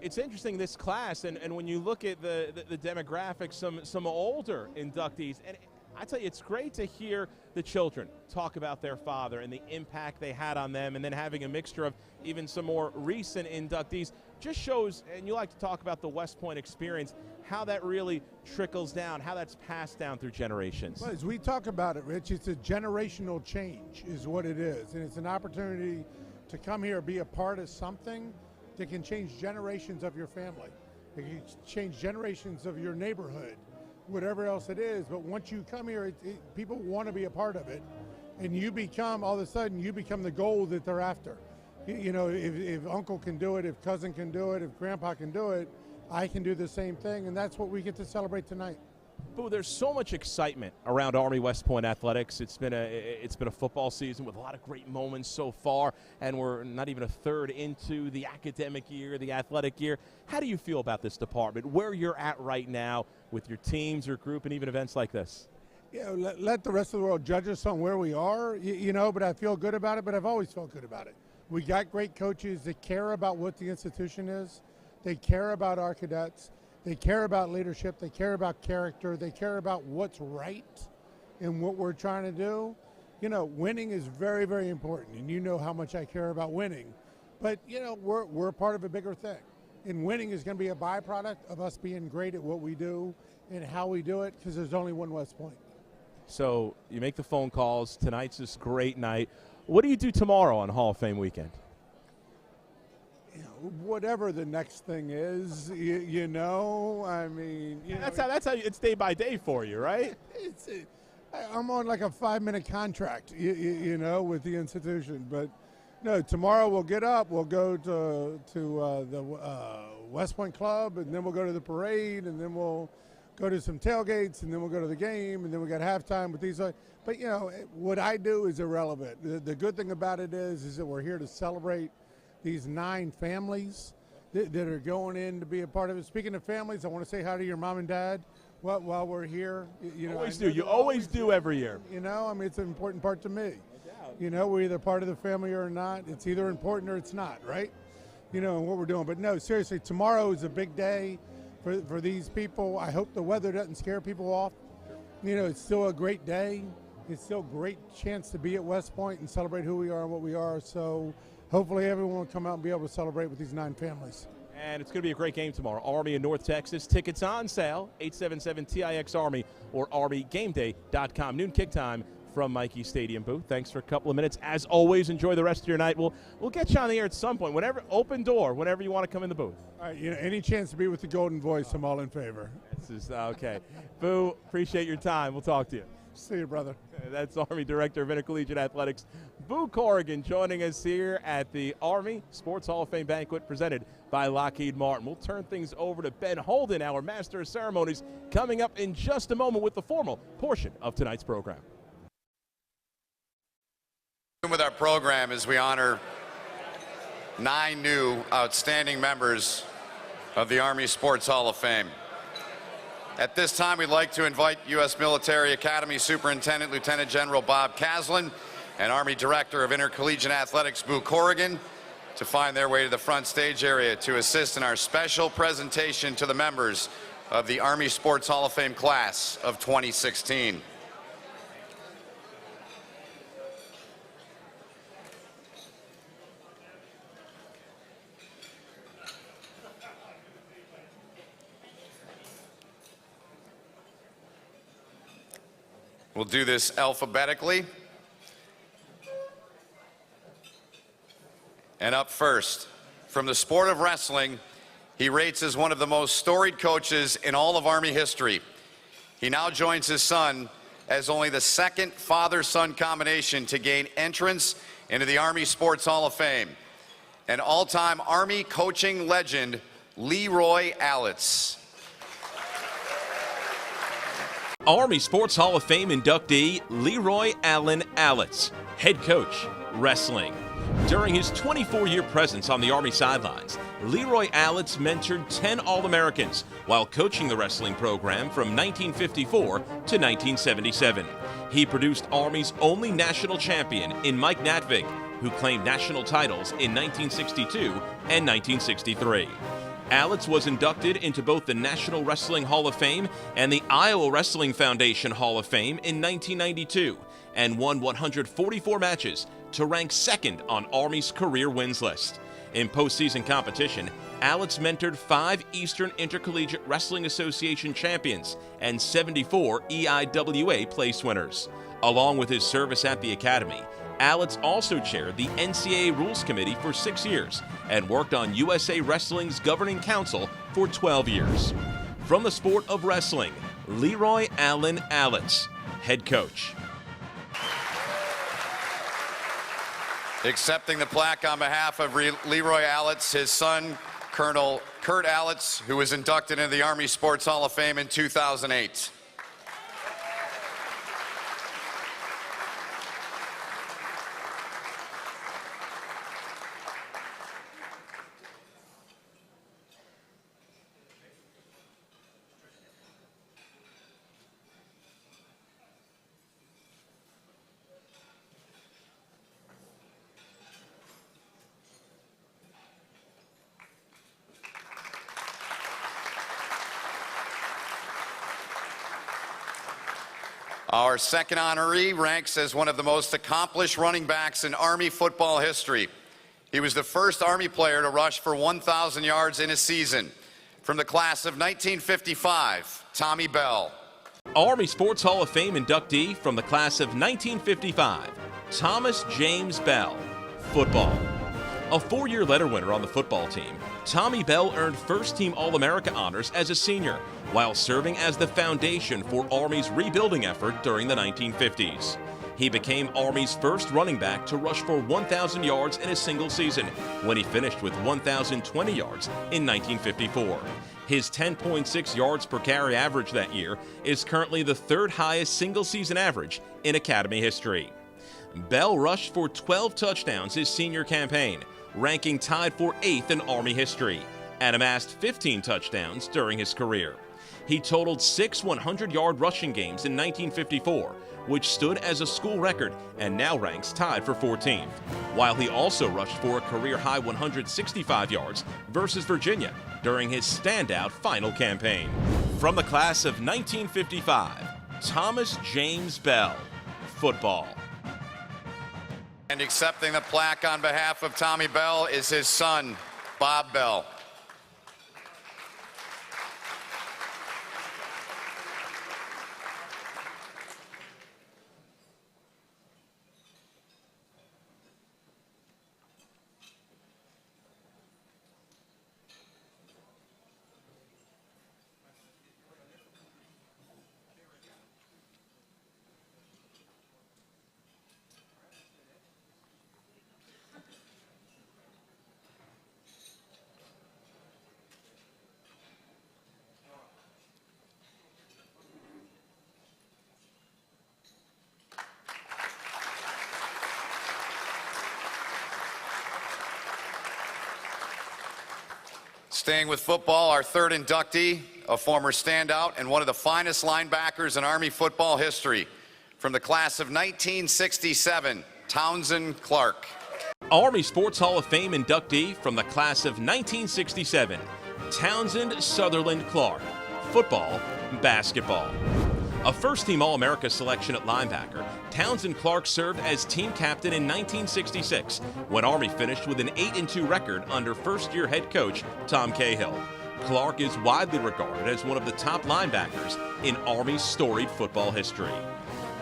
It's interesting, this class, and when you look at the demographics, some older inductees, and I tell you, it's great to hear the children talk about their father and the impact they had on them, and then having a mixture of even some more recent inductees just shows, and you like to talk about the West Point experience, how that really trickles down, how that's passed down through generations.
Well, as we talk about it, Rich, it's a generational change is what it is, and it's an opportunity to come here, be a part of something that can change generations of your family. It can change generations of your neighborhood, whatever else it is. But once you come here, people want to be a part of it, and you become, all of a sudden, you become the goal that they're after. You know, if uncle can do it, if cousin can do it, if grandpa can do it, I can do the same thing, and that's what we get to celebrate tonight.
Boo, there's so much excitement around Army West Point athletics. It's been a football season with a lot of great moments so far, and we're not even a third into the academic year, the athletic year. How do you feel about this department, where you're at right now with your teams, your group, and even events like this?
Yeah, let the rest of the world judge us on where we are, you know, but I feel good about it, but I've always felt good about it. We got great coaches that care about what the institution is. They care about our cadets. They care about leadership. They care about character. They care about what's right and what we're trying to do. You know, winning is very, very important, and you know how much I care about winning. But, you know, we're part of a bigger thing. And winning is going to be a byproduct of us being great at what we do and how we do it, because there's only one West Point.
So you make the phone calls. Tonight's this great night. What do you do tomorrow on Hall of Fame weekend?
You know, whatever the next thing is, you know, I mean,
That's how it's day by day for you, right?
I'm on like a 5-minute contract, you know, with the institution. But no, tomorrow we'll get up, we'll go to the West Point Club, and then we'll go to the parade, and then we'll go to some tailgates, and then we'll go to the game, and then we got halftime with these. But you know, what I do is irrelevant. The good thing about it is that we're here to celebrate these 9 families that are going in to be a part of it. Speaking of families, I want to say hi to your mom and dad while we're here. You know,
Always do. You always do every year.
You know, I mean, it's an important part to me. You know, we're either part of the family or not. It's either important or it's not, right? You know, what we're doing. But no, seriously, tomorrow is a big day for these people. I hope the weather doesn't scare people off. You know, it's still a great day. It's still a great chance to be at West Point and celebrate who we are and what we are. So hopefully everyone will come out and be able to celebrate with these 9 families.
And it's going to be a great game tomorrow. Army in North Texas. Tickets on sale, 877-TIX-ARMY or ArmyGameDay.com. Noon kick time from Mikey's Stadium booth. Thanks for a couple of minutes. As always, enjoy the rest of your night. We'll get you on the air at some point. Whenever, open door, whenever you want to come in the booth.
All right, you know, any chance to be with the Golden Voice, I'm all in favor.
This is okay. Boo, appreciate your time. We'll talk to you.
See you, brother.
That's Army Director of Intercollegiate Athletics, Boo Corrigan, joining us here at the Army Sports Hall of Fame banquet presented by Lockheed Martin. We'll turn things over to Ben Holden, our Master of Ceremonies, coming up in just a moment with the formal portion of tonight's program.
With our program as we honor 9 new outstanding members of the Army Sports Hall of Fame. At this time, we'd like to invite U.S. Military Academy Superintendent Lieutenant General Bob Caslin and Army Director of Intercollegiate Athletics, Boo Corrigan, to find their way to the front stage area to assist in our special presentation to the members of the Army Sports Hall of Fame class of 2016. We'll do this alphabetically. And up first, from the sport of wrestling, he rates as one of the most storied coaches in all of Army history. He now joins his son as only the 2nd father-son combination to gain entrance into the Army Sports Hall of Fame. An all-time Army coaching legend, Leroy Allitz.
Army Sports Hall of Fame inductee Leroy Allen Allitz, head coach, wrestling. During his 24-year presence on the Army sidelines, Leroy Allitz mentored 10 All-Americans while coaching the wrestling program from 1954 to 1977. He produced Army's only national champion in Mike Natvig, who claimed national titles in 1962 and 1963. Allitz was inducted into both the National Wrestling Hall of Fame and the Iowa Wrestling Foundation Hall of Fame in 1992 and won 144 matches to rank 2nd on Army's career wins list. In postseason competition, Allitz mentored 5 Eastern Intercollegiate Wrestling Association champions and 74 EIWA place winners. Along with his service at the Academy, Allitz also chaired the NCAA Rules Committee for 6 years and worked on USA Wrestling's governing council for 12 years. From the sport of wrestling, Leroy Allen Allitz, head coach.
Accepting the plaque on behalf of Leroy Allitz, his son, Colonel Kurt Allitz, who was inducted into the Army Sports Hall of Fame in 2008. Our second honoree ranks as one of the most accomplished running backs in Army football history. He was the first Army player to rush for 1,000 yards in a season. From the class of 1955, Tommy Bell.
Army Sports Hall of Fame inductee from the class of 1955, Thomas James Bell, football. A 4-year letter winner on the football team, Tommy Bell earned first-team All-America honors as a senior, while serving as the foundation for Army's rebuilding effort during the 1950s. He became Army's first running back to rush for 1,000 yards in a single season, when he finished with 1,020 yards in 1954. His 10.6 yards per carry average that year is currently the third highest single-season average in Academy history. Bell rushed for 12 touchdowns his senior campaign, ranking tied for 8th in Army history, and amassed 15 touchdowns during his career. He totaled 6 100-yard rushing games in 1954, which stood as a school record and now ranks tied for 14th, while he also rushed for a career-high 165 yards versus Virginia during his standout final campaign. From the class of 1955, Thomas James Bell, football.
And accepting the plaque on behalf of Tommy Bell is his son, Bob Bell. Staying with football, our third inductee, a former standout and one of the finest linebackers in Army football history. From the class of 1967, Townsend Clarke.
Army Sports Hall of Fame inductee from the class of 1967, Townsend Sutherland Clarke, football, basketball. A first-team All-America selection at linebacker, Townsend Clarke served as team captain in 1966 when Army finished with an 8-2 record under first-year head coach Tom Cahill. Clarke is widely regarded as one of the top linebackers in Army's storied football history.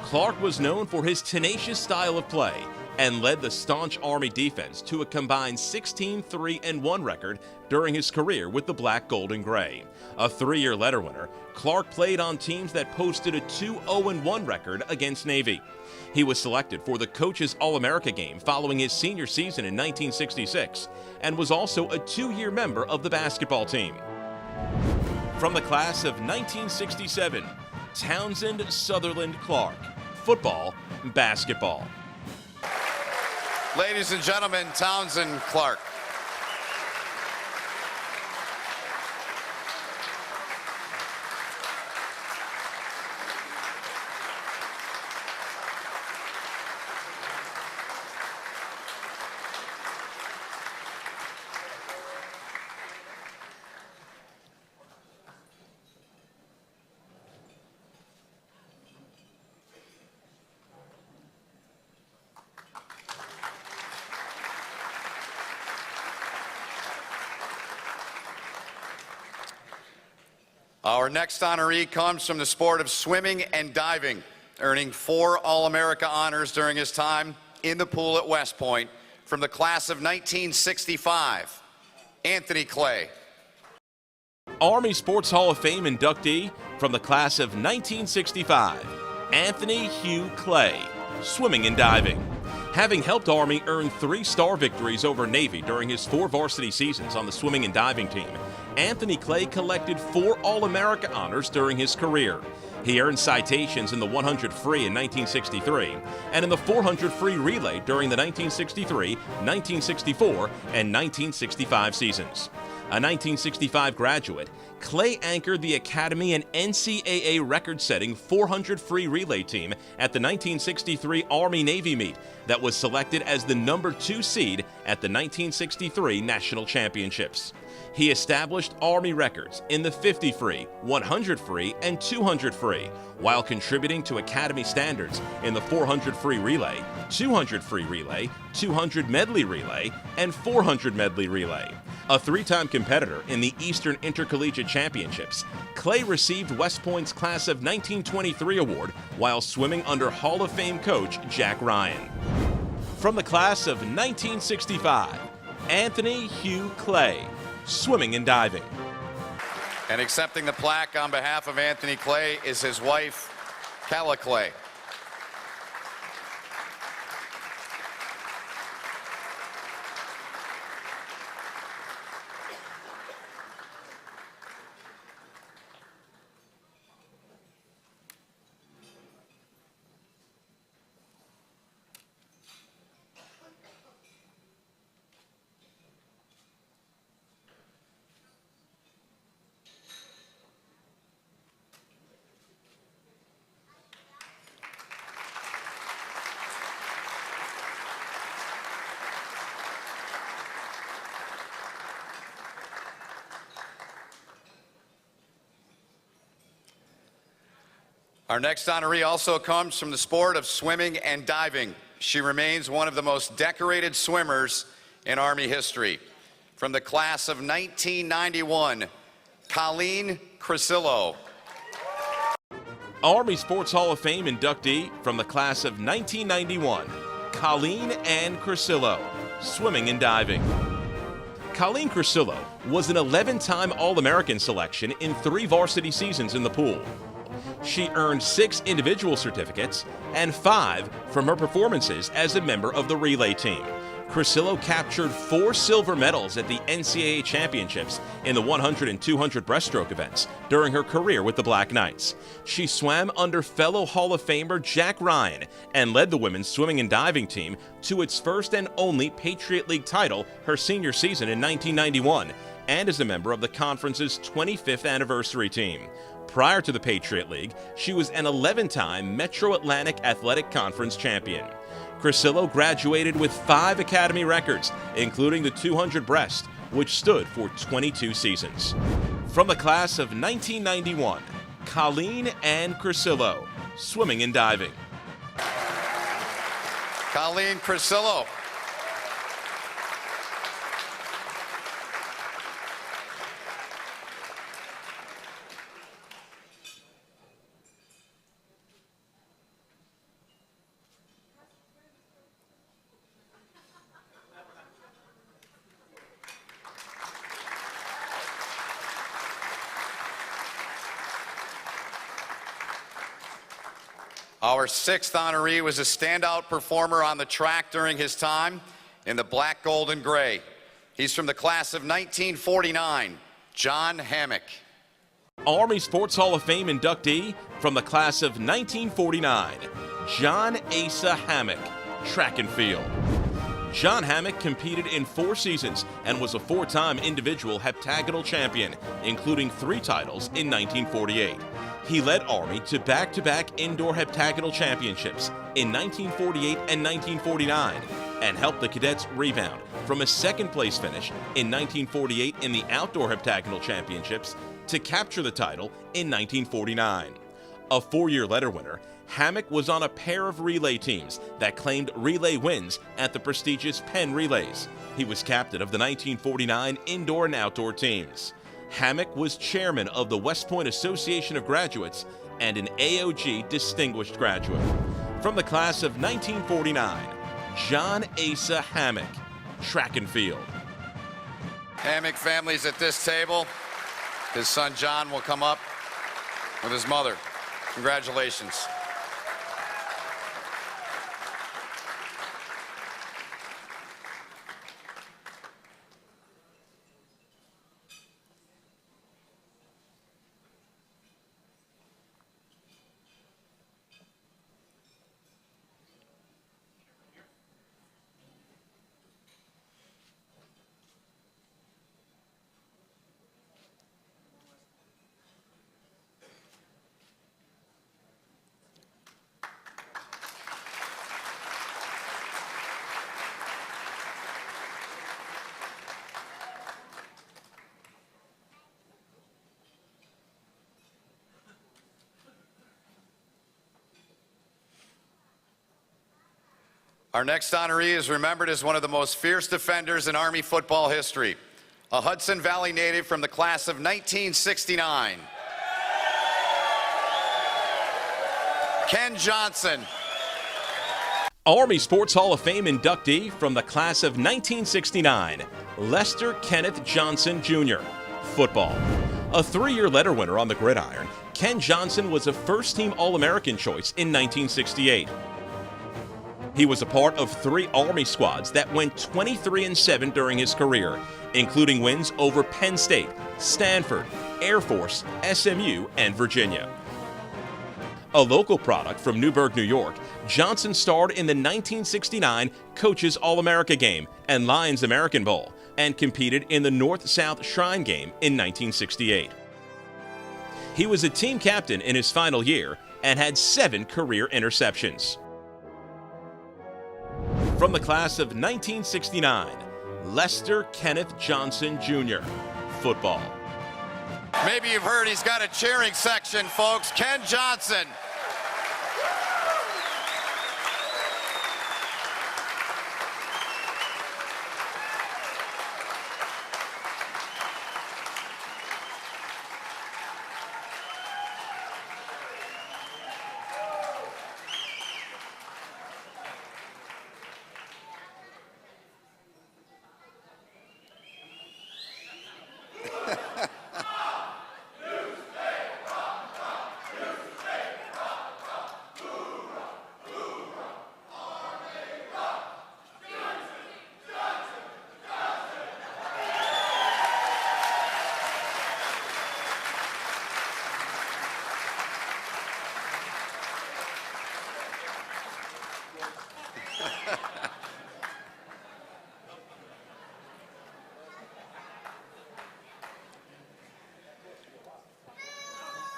Clarke was known for his tenacious style of play and led the staunch Army defense to a combined 16-3-1 record during his career with the Black, Gold, and Gray. A 3-year letter winner, Clarke played on teams that posted a 2-0-1 record against Navy. He was selected for the Coach's All-America game following his senior season in 1966 and was also a 2-year member of the basketball team. From the class of 1967, Townsend Sutherland Clarke, football, basketball.
Ladies and gentlemen, Townsend Clarke. Our next honoree comes from the sport of swimming and diving, earning 4 All-America honors during his time in the pool at West Point. From the class of 1965, Anthony Clay.
Army Sports Hall of Fame inductee from the class of 1965, Anthony Hugh Clay, swimming and diving. Having helped Army earn 3 star victories over Navy during his 4 varsity seasons on the swimming and diving team, Anthony Clay collected 4 All-America honors during his career. He earned citations in the 100 free in 1963 and in the 400 free relay during the 1963, 1964, and 1965 seasons. A 1965 graduate, Clay anchored the Academy and NCAA record-setting 400 free relay team at the 1963 Army-Navy meet that was selected as the number 2 seed at the 1963 National Championships. He established Army records in the 50 free, 100 free, and 200 free, while contributing to Academy standards in the 400 free relay, 200 free relay, 200 medley relay, and 400 medley relay. A 3-time competitor in the Eastern Intercollegiate Championships, Clay received West Point's Class of 1923 award while swimming under Hall of Fame coach Jack Ryan. From the class of 1965, Anthony Hugh Clay, swimming and diving.
And accepting the plaque on behalf of Anthony Clay is his wife, Calla Clay. Our next honoree also comes from the sport of swimming and diving. She remains one of the most decorated swimmers in Army history. From the class of 1991, Colleen Crisillo.
Army Sports Hall of Fame inductee from the class of 1991, Colleen Ann Crisillo, swimming and diving. Colleen Crisillo was an 11-time All-American selection in 3 varsity seasons in the pool. She earned 6 individual certificates and 5 from her performances as a member of the relay team. Crisillo captured 4 silver medals at the NCAA championships in the 100 and 200 breaststroke events during her career with the Black Knights. She swam under fellow Hall of Famer Jack Ryan and led the women's swimming and diving team to its first and only Patriot League title her senior season in 1991, and is a member of the conference's 25th anniversary team. Prior to the Patriot League, she was an 11-time Metro Atlantic Athletic Conference champion. Crisillo graduated with 5 Academy records, including the 200 breast, which stood for 22 seasons. From the class of 1991, Colleen Ann Crisillo, swimming and diving.
Colleen Crisillo. Our 6th honoree was a standout performer on the track during his time in the black, gold, and gray. He's from the class of 1949, John Hammack.
Army Sports Hall of Fame inductee from the class of 1949, John Asa Hammack, track and field. John Hammack competed in 4 seasons and was a 4-time individual heptagonal champion, including 3 titles in 1948. He led Army to back-to-back indoor heptagonal championships in 1948 and 1949, and helped the cadets rebound from a 2nd-place finish in 1948 in the outdoor heptagonal championships to capture the title in 1949. A 4-year letter winner, Hammack was on a pair of relay teams that claimed relay wins at the prestigious Penn Relays. He was captain of the 1949 indoor and outdoor teams. Hammack was chairman of the West Point Association of Graduates and an AOG Distinguished Graduate. From the class of 1949, John Asa Hammack, track and field.
Hammack family's at this table. His son John will come up with his mother. Congratulations. Our next honoree is remembered as one of the most fierce defenders in Army football history, a Hudson Valley native from the class of 1969. Ken Johnson.
Army Sports Hall of Fame inductee from the class of 1969, Lester Kenneth Johnson, Jr., football. A 3-year letter winner on the gridiron, Ken Johnson was a first-team All-American choice in 1968. He was a part of 3 Army squads that went 23-7 during his career, including wins over Penn State, Stanford, Air Force, SMU, and Virginia. A local product from Newburgh, New York, Johnson starred in the 1969 Coaches All-America Game and Lions American Bowl, and competed in the North-South Shrine Game in 1968. He was a team captain in his final year and had 7 career interceptions. From the class of 1969, Lester Kenneth Johnson, Jr., football.
Maybe you've heard he's got a cheering section, folks. Ken Johnson.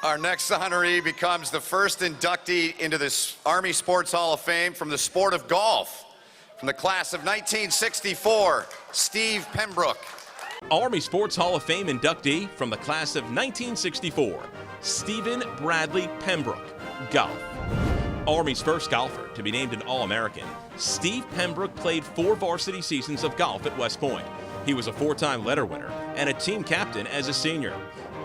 Our next honoree becomes the first inductee into this Army Sports Hall of Fame from the sport of golf. From the class of 1964, Steve Pembrook.
Army Sports Hall of Fame inductee from the class of 1964, Stephen Bradley Pembrook, golf. Army's first golfer to be named an All-American, Steve Pembrook played 4 varsity seasons of golf at West Point. He was a 4-time letter winner and a team captain as a senior.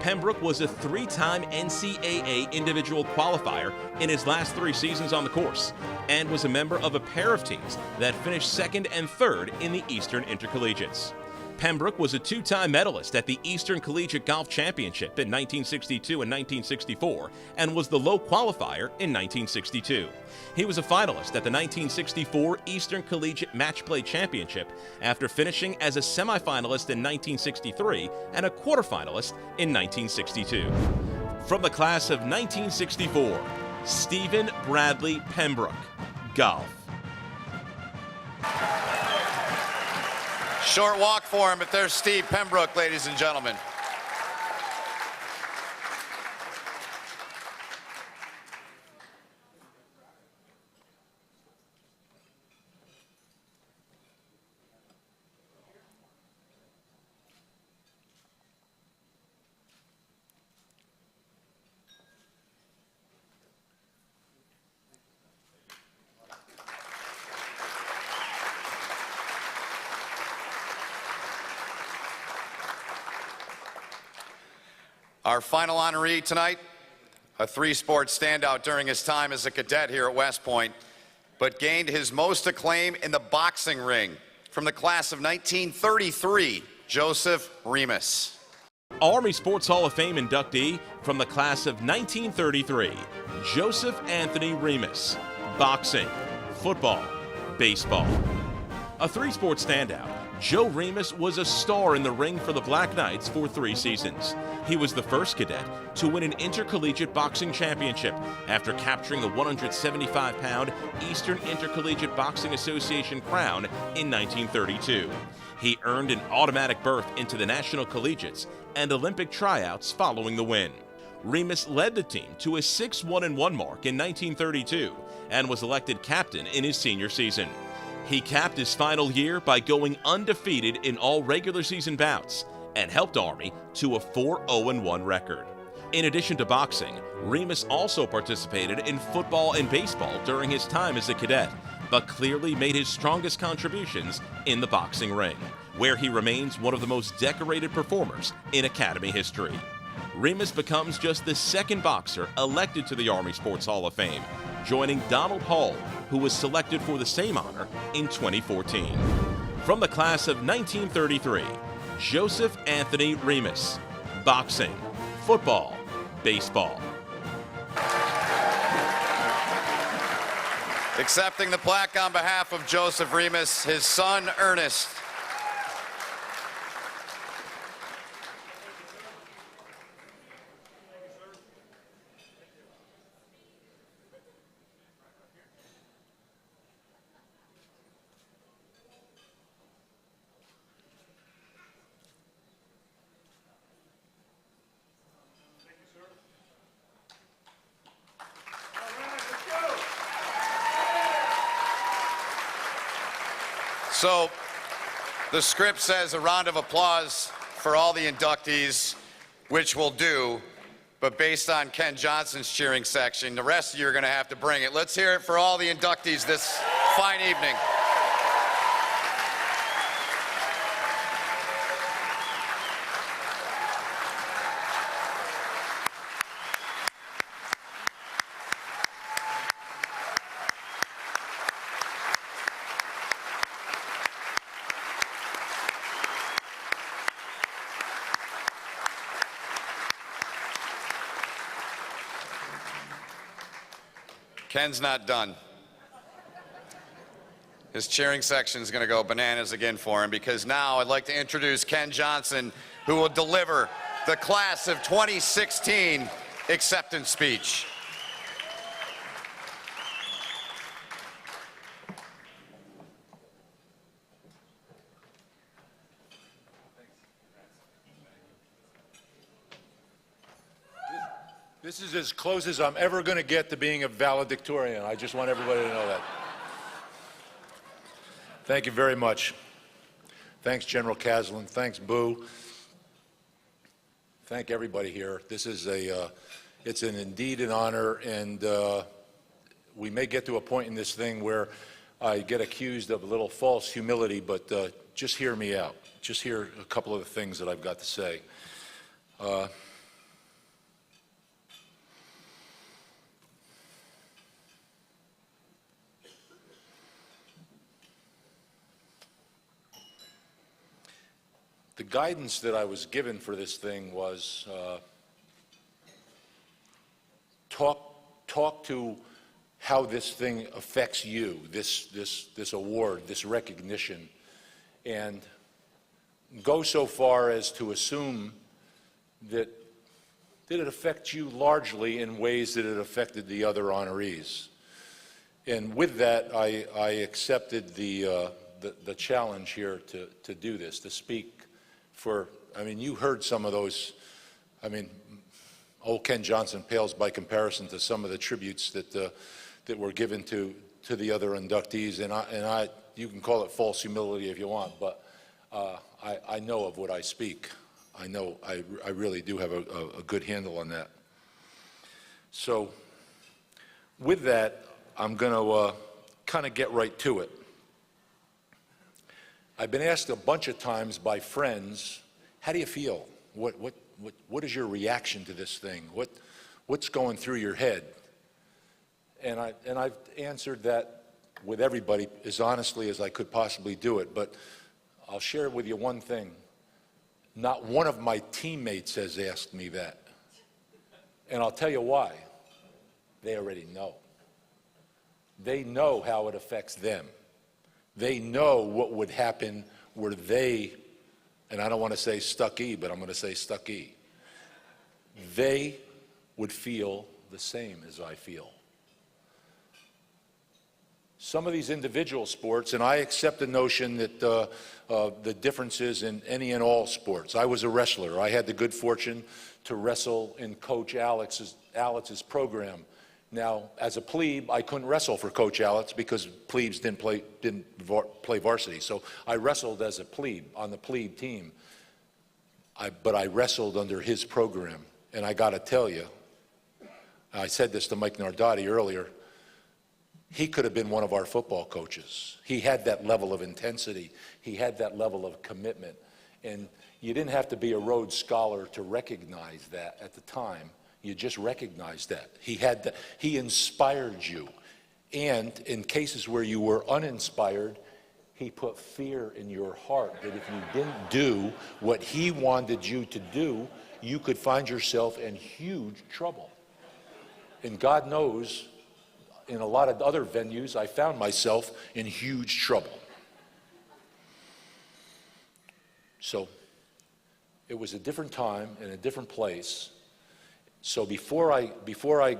Pembrook was a 3-time NCAA individual qualifier in his last 3 seasons on the course, and was a member of a pair of teams that finished 2nd and 3rd in the Eastern Intercollegiates. Pembrook was a 2-time medalist at the Eastern Collegiate Golf Championship in 1962 and 1964, and was the low qualifier in 1962. He was a finalist at the 1964 Eastern Collegiate Match Play Championship after finishing as a semifinalist in 1963 and a quarterfinalist in 1962. From the class of 1964, Stephen Bradley Pembrook, golf.
Short walk for him, but there's Steve Pembrook, ladies and gentlemen. Our final honoree tonight, a 3-sport standout during his time as a cadet here at West Point, but gained his most acclaim in the boxing ring. From the class of 1933, Joseph Remus.
Army Sports Hall of Fame inductee from the class of 1933, Joseph Anthony Remus, boxing, football, baseball. A 3-sport standout, Joe Remus was a star in the ring for the Black Knights for 3 seasons. He was the first cadet to win an intercollegiate boxing championship after capturing the 175-pound Eastern Intercollegiate Boxing Association crown in 1932. He earned an automatic berth into the National Collegiates and Olympic tryouts following the win. Remus led the team to a 6-1-1 mark in 1932 and was elected captain in his senior season. He capped his final year by going undefeated in all regular season bouts and helped Army to a 4-0-1 record. In addition to boxing, Remus also participated in football and baseball during his time as a cadet, but clearly made his strongest contributions in the boxing ring, where he remains one of the most decorated performers in Academy history. Remus becomes just the second boxer elected to the Army Sports Hall of Fame, joining Donald Hall, who was selected for the same honor in 2014. From the class of 1933, Joseph Anthony Remus. Boxing, football, baseball.
Accepting the plaque on behalf of Joseph Remus, his son Ernest. So the script says a round of applause for all the inductees, which we'll do, but based on Ken Johnson's cheering section, the rest of you are going to have to bring it. Let's hear it for all the inductees this fine evening. Ken's not done. His cheering section is going to go bananas again for him, because now I'd like to introduce Ken Johnson, who will deliver the class of 2016 acceptance speech.
This is as close as I'm ever going to get to being a valedictorian. I just want everybody to know that. Thank you very much. Thanks, General Caslin. Thanks, Boo. Thank everybody here. This is it's indeed an honor, and we may get to a point in this thing where I get accused of a little false humility, but just hear me out. Just hear a couple of the things that I've got to say. The guidance that I was given for this thing was talk to how this thing affects you, this award, this recognition, and go so far as to assume that it affects you largely in ways that it affected the other honorees. And with that, I accepted the challenge here to do this, to speak for, I mean, you heard some of those. I mean, old Ken Johnson pales by comparison to some of the tributes that were given to the other inductees, and you can call it false humility if you want, but I know of what I speak. I know I really do have a good handle on that. So with that, I'm going to kind of get right to it. I've been asked a bunch of times by friends, how do you feel? What is your reaction to this thing? What's going through your head? And I've answered that with everybody as honestly as I could possibly do it, but I'll share with you one thing. Not one of my teammates has asked me that. And I'll tell you why. They already know. They know how it affects them. They know what would happen were they, and I don't want to say stucky, but I'm going to say stucky. They would feel the same as I feel. Some of these individual sports, and I accept the notion that the differences in any and all sports. I was a wrestler. I had the good fortune to wrestle in Coach Alex's program. Now, as a plebe, I couldn't wrestle for Coach Alex because plebes didn't play varsity. So I wrestled as a plebe on the plebe team. But I wrestled under his program. And I got to tell you, I said this to Mike Nardotti earlier, he could have been one of our football coaches. He had that level of intensity. He had that level of commitment. And you didn't have to be a Rhodes Scholar to recognize that at the time. You just recognized that. He inspired you. And in cases where you were uninspired, he put fear in your heart that if you didn't do what he wanted you to do, you could find yourself in huge trouble. And God knows, in a lot of other venues, I found myself in huge trouble. So it was a different time and a different place. So before I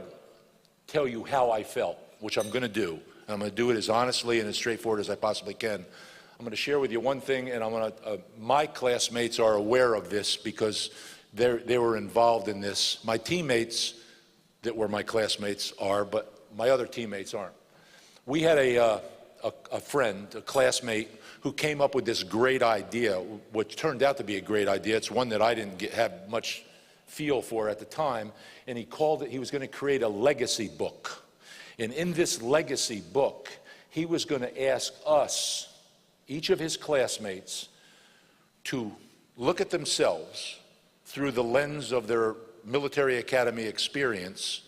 tell you how I felt, which I'm going to do, and I'm going to do it as honestly and as straightforward as I possibly can, I'm going to share with you one thing, and my classmates are aware of this because they were involved in this. My teammates that were my classmates are, but my other teammates aren't. We had a friend, a classmate, who came up with this great idea, which turned out to be a great idea. It's one that I didn't have much feel for at the time, and he was going to create a legacy book. And in this legacy book, he was going to ask us, each of his classmates, to look at themselves through the lens of their military academy experience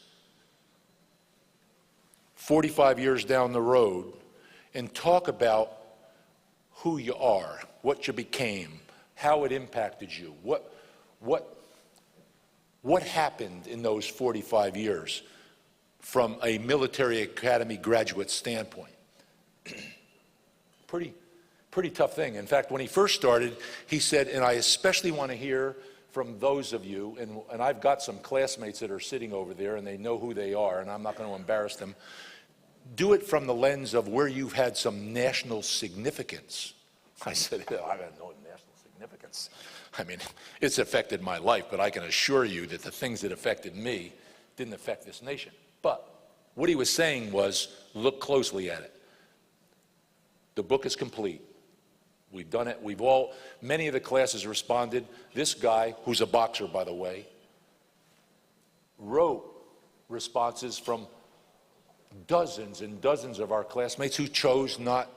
45 years down the road and talk about who you are, what you became, how it impacted you, what happened in those 45 years from a military academy graduate standpoint. Pretty tough thing. In fact, when he first started, he said, and I especially want to hear from those of you, and I've got some classmates that are sitting over there and they know who they are, and I'm not going to embarrass them. Do it from the lens of where you've had some national significance. I said, I have no national significance. I mean, it's affected my life, but I can assure you that the things that affected me didn't affect this nation. But what he was saying was, look closely at it. The book is complete. We've done it. Many of the classes responded. This guy, who's a boxer, by the way, wrote responses from dozens and dozens of our classmates who chose not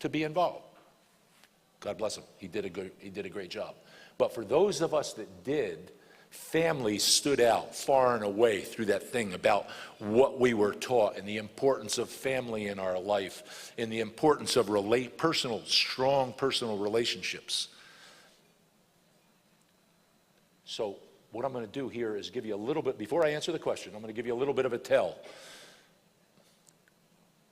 to be involved. God bless him. He did a great job. But for those of us that did, families stood out far and away through that thing about what we were taught and the importance of family in our life and the importance of strong personal relationships. So what I'm going to do here is give you a little bit, before I answer the question, I'm going to give you a little bit of a tell.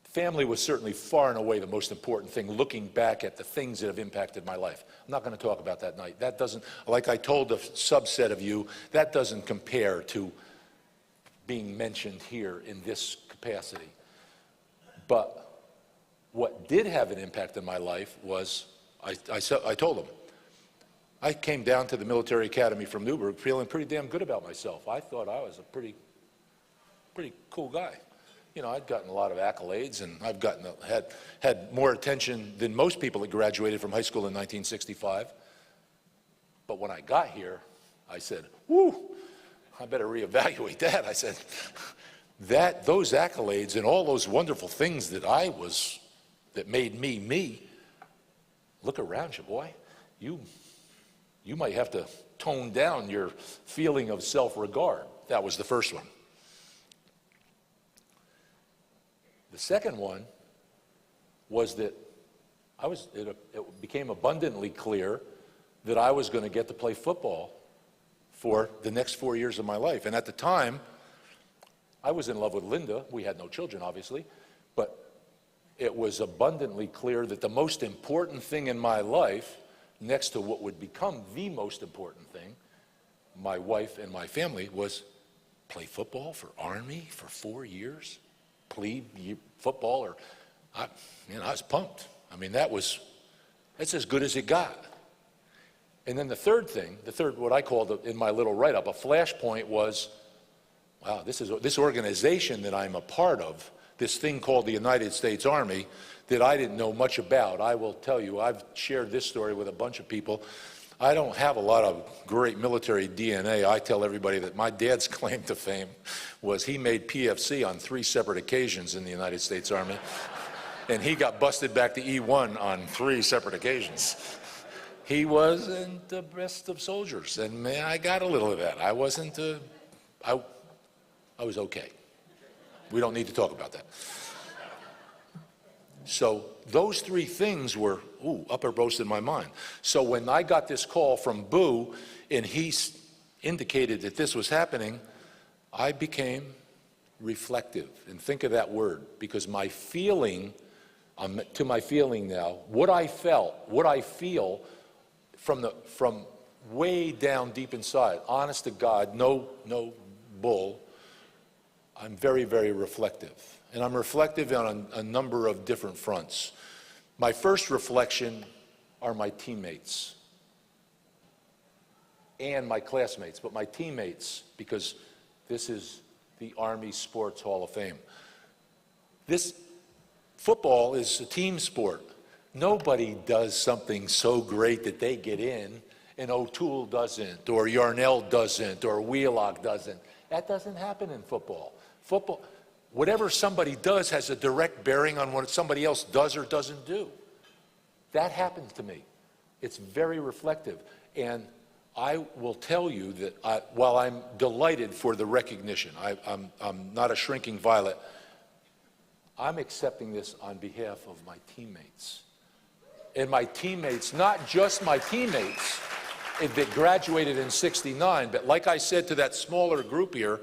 Family was certainly far and away the most important thing, looking back at the things that have impacted my life. I'm not going to talk about that night. That doesn't, like I told a subset of you, that doesn't compare to being mentioned here in this capacity. But what did have an impact on my life was, I told them, I came down to the military academy from Newburgh feeling pretty damn good about myself. I thought I was a pretty cool guy. You know, I'd gotten a lot of accolades, and I've had more attention than most people that graduated from high school in 1965. But when I got here, I said, whoo, I better reevaluate that. I said, those accolades and all those wonderful things that made me me, look around you, boy. You might have to tone down your feeling of self-regard. That was the first one. The second one was that it became abundantly clear that I was going to get to play football for the next 4 years of my life. And at the time, I was in love with Linda. We had no children, obviously, but it was abundantly clear that the most important thing in my life, next to what would become the most important thing, my wife and my family, was play football for Army for 4 years. Plebe football, or I was pumped. I mean, that's as good as it got. And then the third, what I called in my little write-up, a flashpoint was, wow, this organization that I'm a part of, this thing called the United States Army, that I didn't know much about. I will tell you, I've shared this story with a bunch of people. I don't have a lot of great military DNA. I tell everybody that my dad's claim to fame was he made PFC on 3 separate occasions in the United States Army, and he got busted back to E1 on 3 separate occasions. he wasn't the best of soldiers, and man, I got a little of that. I wasn't, I was okay. We don't need to talk about that. So those three things were, uppermost in my mind. So when I got this call from Boo, and he indicated that this was happening, I became reflective. And think of that word, because my feeling, to my feeling now, what I feel from way down deep inside, honest to God, no bull, I'm very, very reflective. And I'm reflective on a number of different fronts. My first reflection are my teammates and my classmates, but my teammates, because this is the Army Sports Hall of Fame. This football is a team sport. Nobody does something so great that they get in, and O'Toole doesn't, or Yarnell doesn't, or Wheelock doesn't. That doesn't happen in football. Whatever somebody does has a direct bearing on what somebody else does or doesn't do. That happens to me. It's very reflective. And I will tell you that while I'm delighted for the recognition, I'm not a shrinking violet, I'm accepting this on behalf of my teammates. And my teammates, not just my teammates that graduated in '69, but like I said to that smaller group here,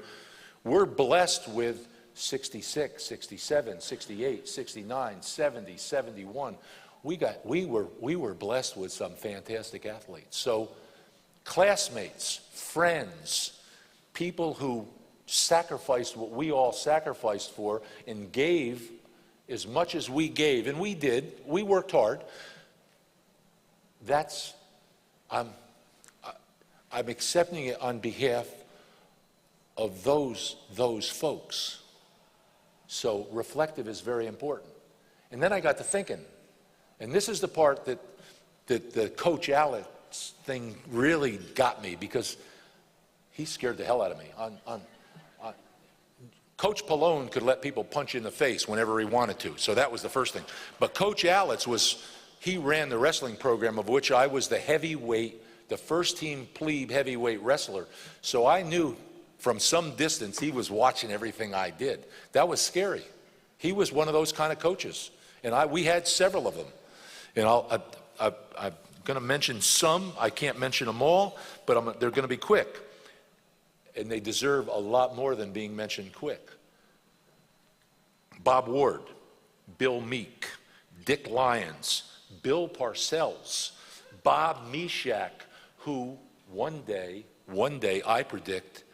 we're blessed with 66, 67, 68, 69, 70, 71. We were blessed with some fantastic athletes. So classmates, friends, people who sacrificed what we all sacrificed for and gave as much as we gave, and we did, we worked hard. I'm accepting it on behalf of those folks. So reflective is very important. And then I got to thinking, and this is the part that the Coach Alex thing really got me, because he scared the hell out of me. Coach Pallone could let people punch you in the face whenever he wanted to, so that was the first thing. But Coach Alex he ran the wrestling program, of which I was the heavyweight, the first team plebe heavyweight wrestler. So I knew from some distance he was watching everything I did. That was scary. He was one of those kind of coaches, and we had several of them. And I'm going to mention some. I can't mention them all, but they're going to be quick. And they deserve a lot more than being mentioned quick. Bob Ward, Bill Meek, Dick Lyons, Bill Parcells, Bob Meshach, who one day I predict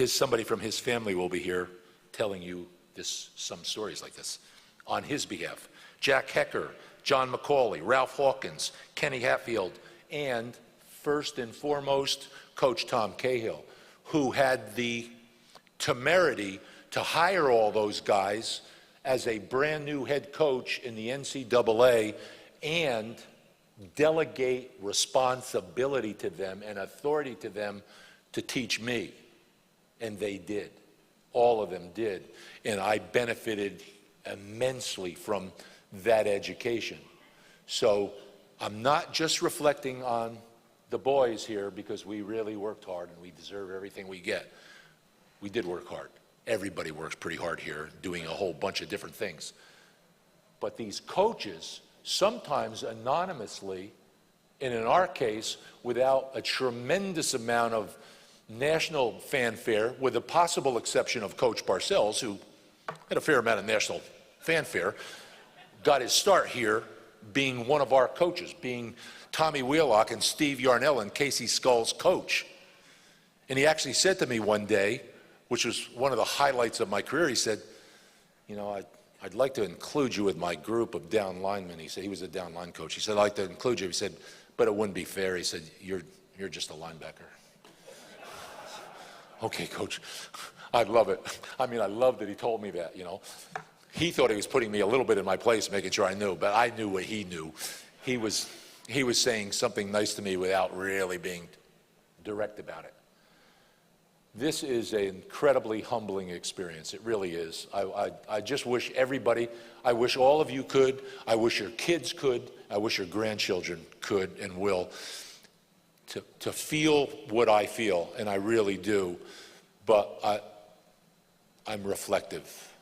somebody from his family will be here telling you some stories like this on his behalf. Jack Hecker, John McCauley, Ralph Hawkins, Kenny Hatfield, and first and foremost, Coach Tom Cahill, who had the temerity to hire all those guys as a brand new head coach in the NCAA and delegate responsibility to them and authority to them to teach me. And they did. All of them did. And I benefited immensely from that education. So I'm not just reflecting on the boys here, because we really worked hard and we deserve everything we get. We did work hard. Everybody works pretty hard here, doing a whole bunch of different things. But these coaches, sometimes anonymously, and in our case, without a tremendous amount of national fanfare, with the possible exception of Coach Parcells, who had a fair amount of national fanfare, got his start here being one of our coaches, being Tommy Wheelock and Steve Yarnell and Casey Scull's coach. And he actually said to me one day, which was one of the highlights of my career, he said, you know, I'd like to include you with my group of down linemen. He said, he was a down line coach. He said, I'd like to include you. He said, but it wouldn't be fair. He said, you're just a linebacker. Okay, coach, I love it. I mean, I love that he told me that, you know. He thought he was putting me a little bit in my place, making sure I knew, but I knew what he knew. He was saying something nice to me without really being direct about it. This is an incredibly humbling experience. It really is. I just wish everybody, I wish all of you could, I wish your kids could, I wish your grandchildren could and will, to feel what I feel, and I really do, but I'm reflective.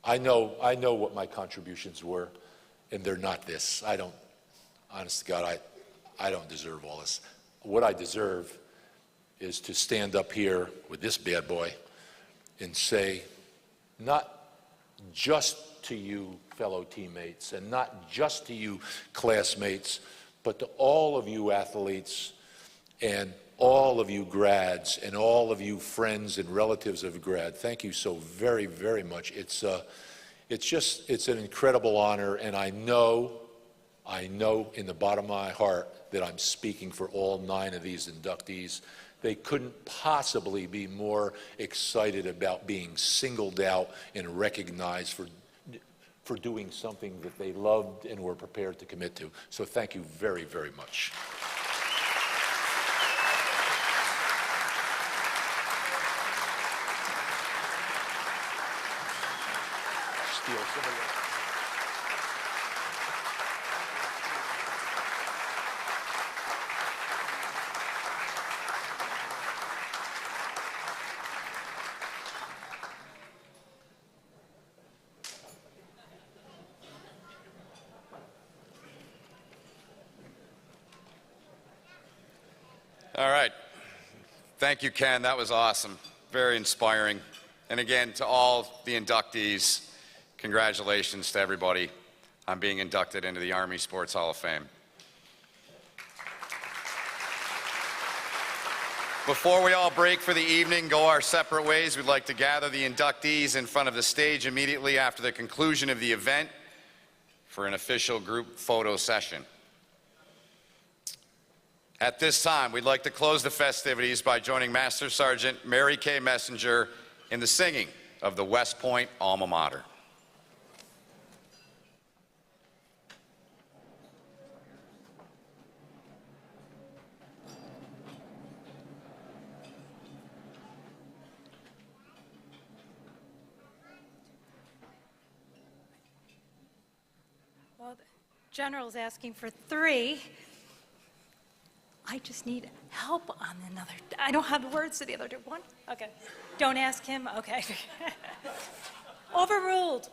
I know what my contributions were, and they're not this. I don't, honest to God, I don't deserve all this. What I deserve is to stand up here with this bad boy and say, not just to you fellow teammates and not just to you classmates, but to all of you athletes and all of you grads and all of you friends and relatives of grad. Thank you so very, very much. It's an incredible honor, and I know in the bottom of my heart that I'm speaking for all 9 of these inductees. They couldn't possibly be more excited about being singled out and recognized for doing something that they loved and were prepared to commit to. So thank you very, very much. Steal some of that.
All right. Thank you, Ken. That was awesome. Very inspiring. And again, to all the inductees, congratulations to everybody on being inducted into the Army Sports Hall of Fame. Before we all break for the evening, go our separate ways, we'd like to gather the inductees in front of the stage immediately after the conclusion of the event for an official group photo session. At this time, we'd like to close the festivities by joining Master Sergeant Mary Kay Messenger in the singing of the West Point Alma Mater.
Well, the General's asking for 3. I just need help on another. I don't have the words to the other 1. Okay. Don't ask him. Okay. Overruled.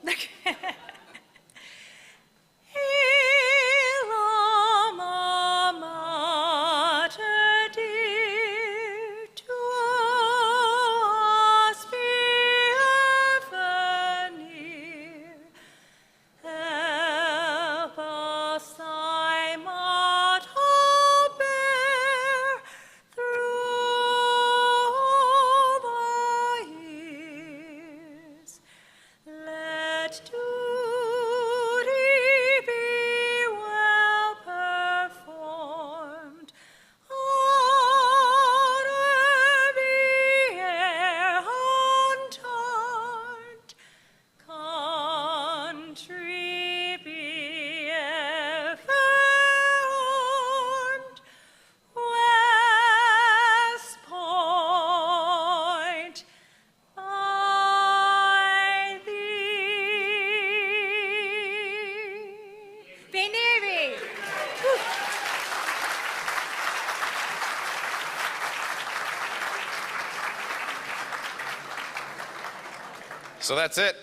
So that's it.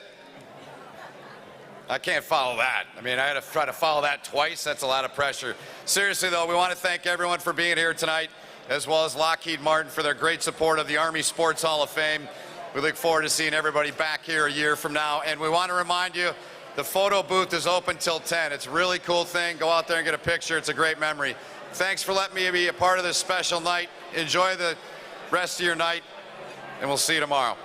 I can't follow that. I mean, I had to try to follow that twice. That's a lot of pressure. Seriously, though, we want to thank everyone for being here tonight, as well as Lockheed Martin for their great support of the Army Sports Hall of Fame. We look forward to seeing everybody back here a year from now. And we want to remind you, the photo booth is open till 10. It's a really cool thing. Go out there and get a picture. It's a great memory. Thanks for letting me be a part of this special night. Enjoy the rest of your night, and we'll see you tomorrow.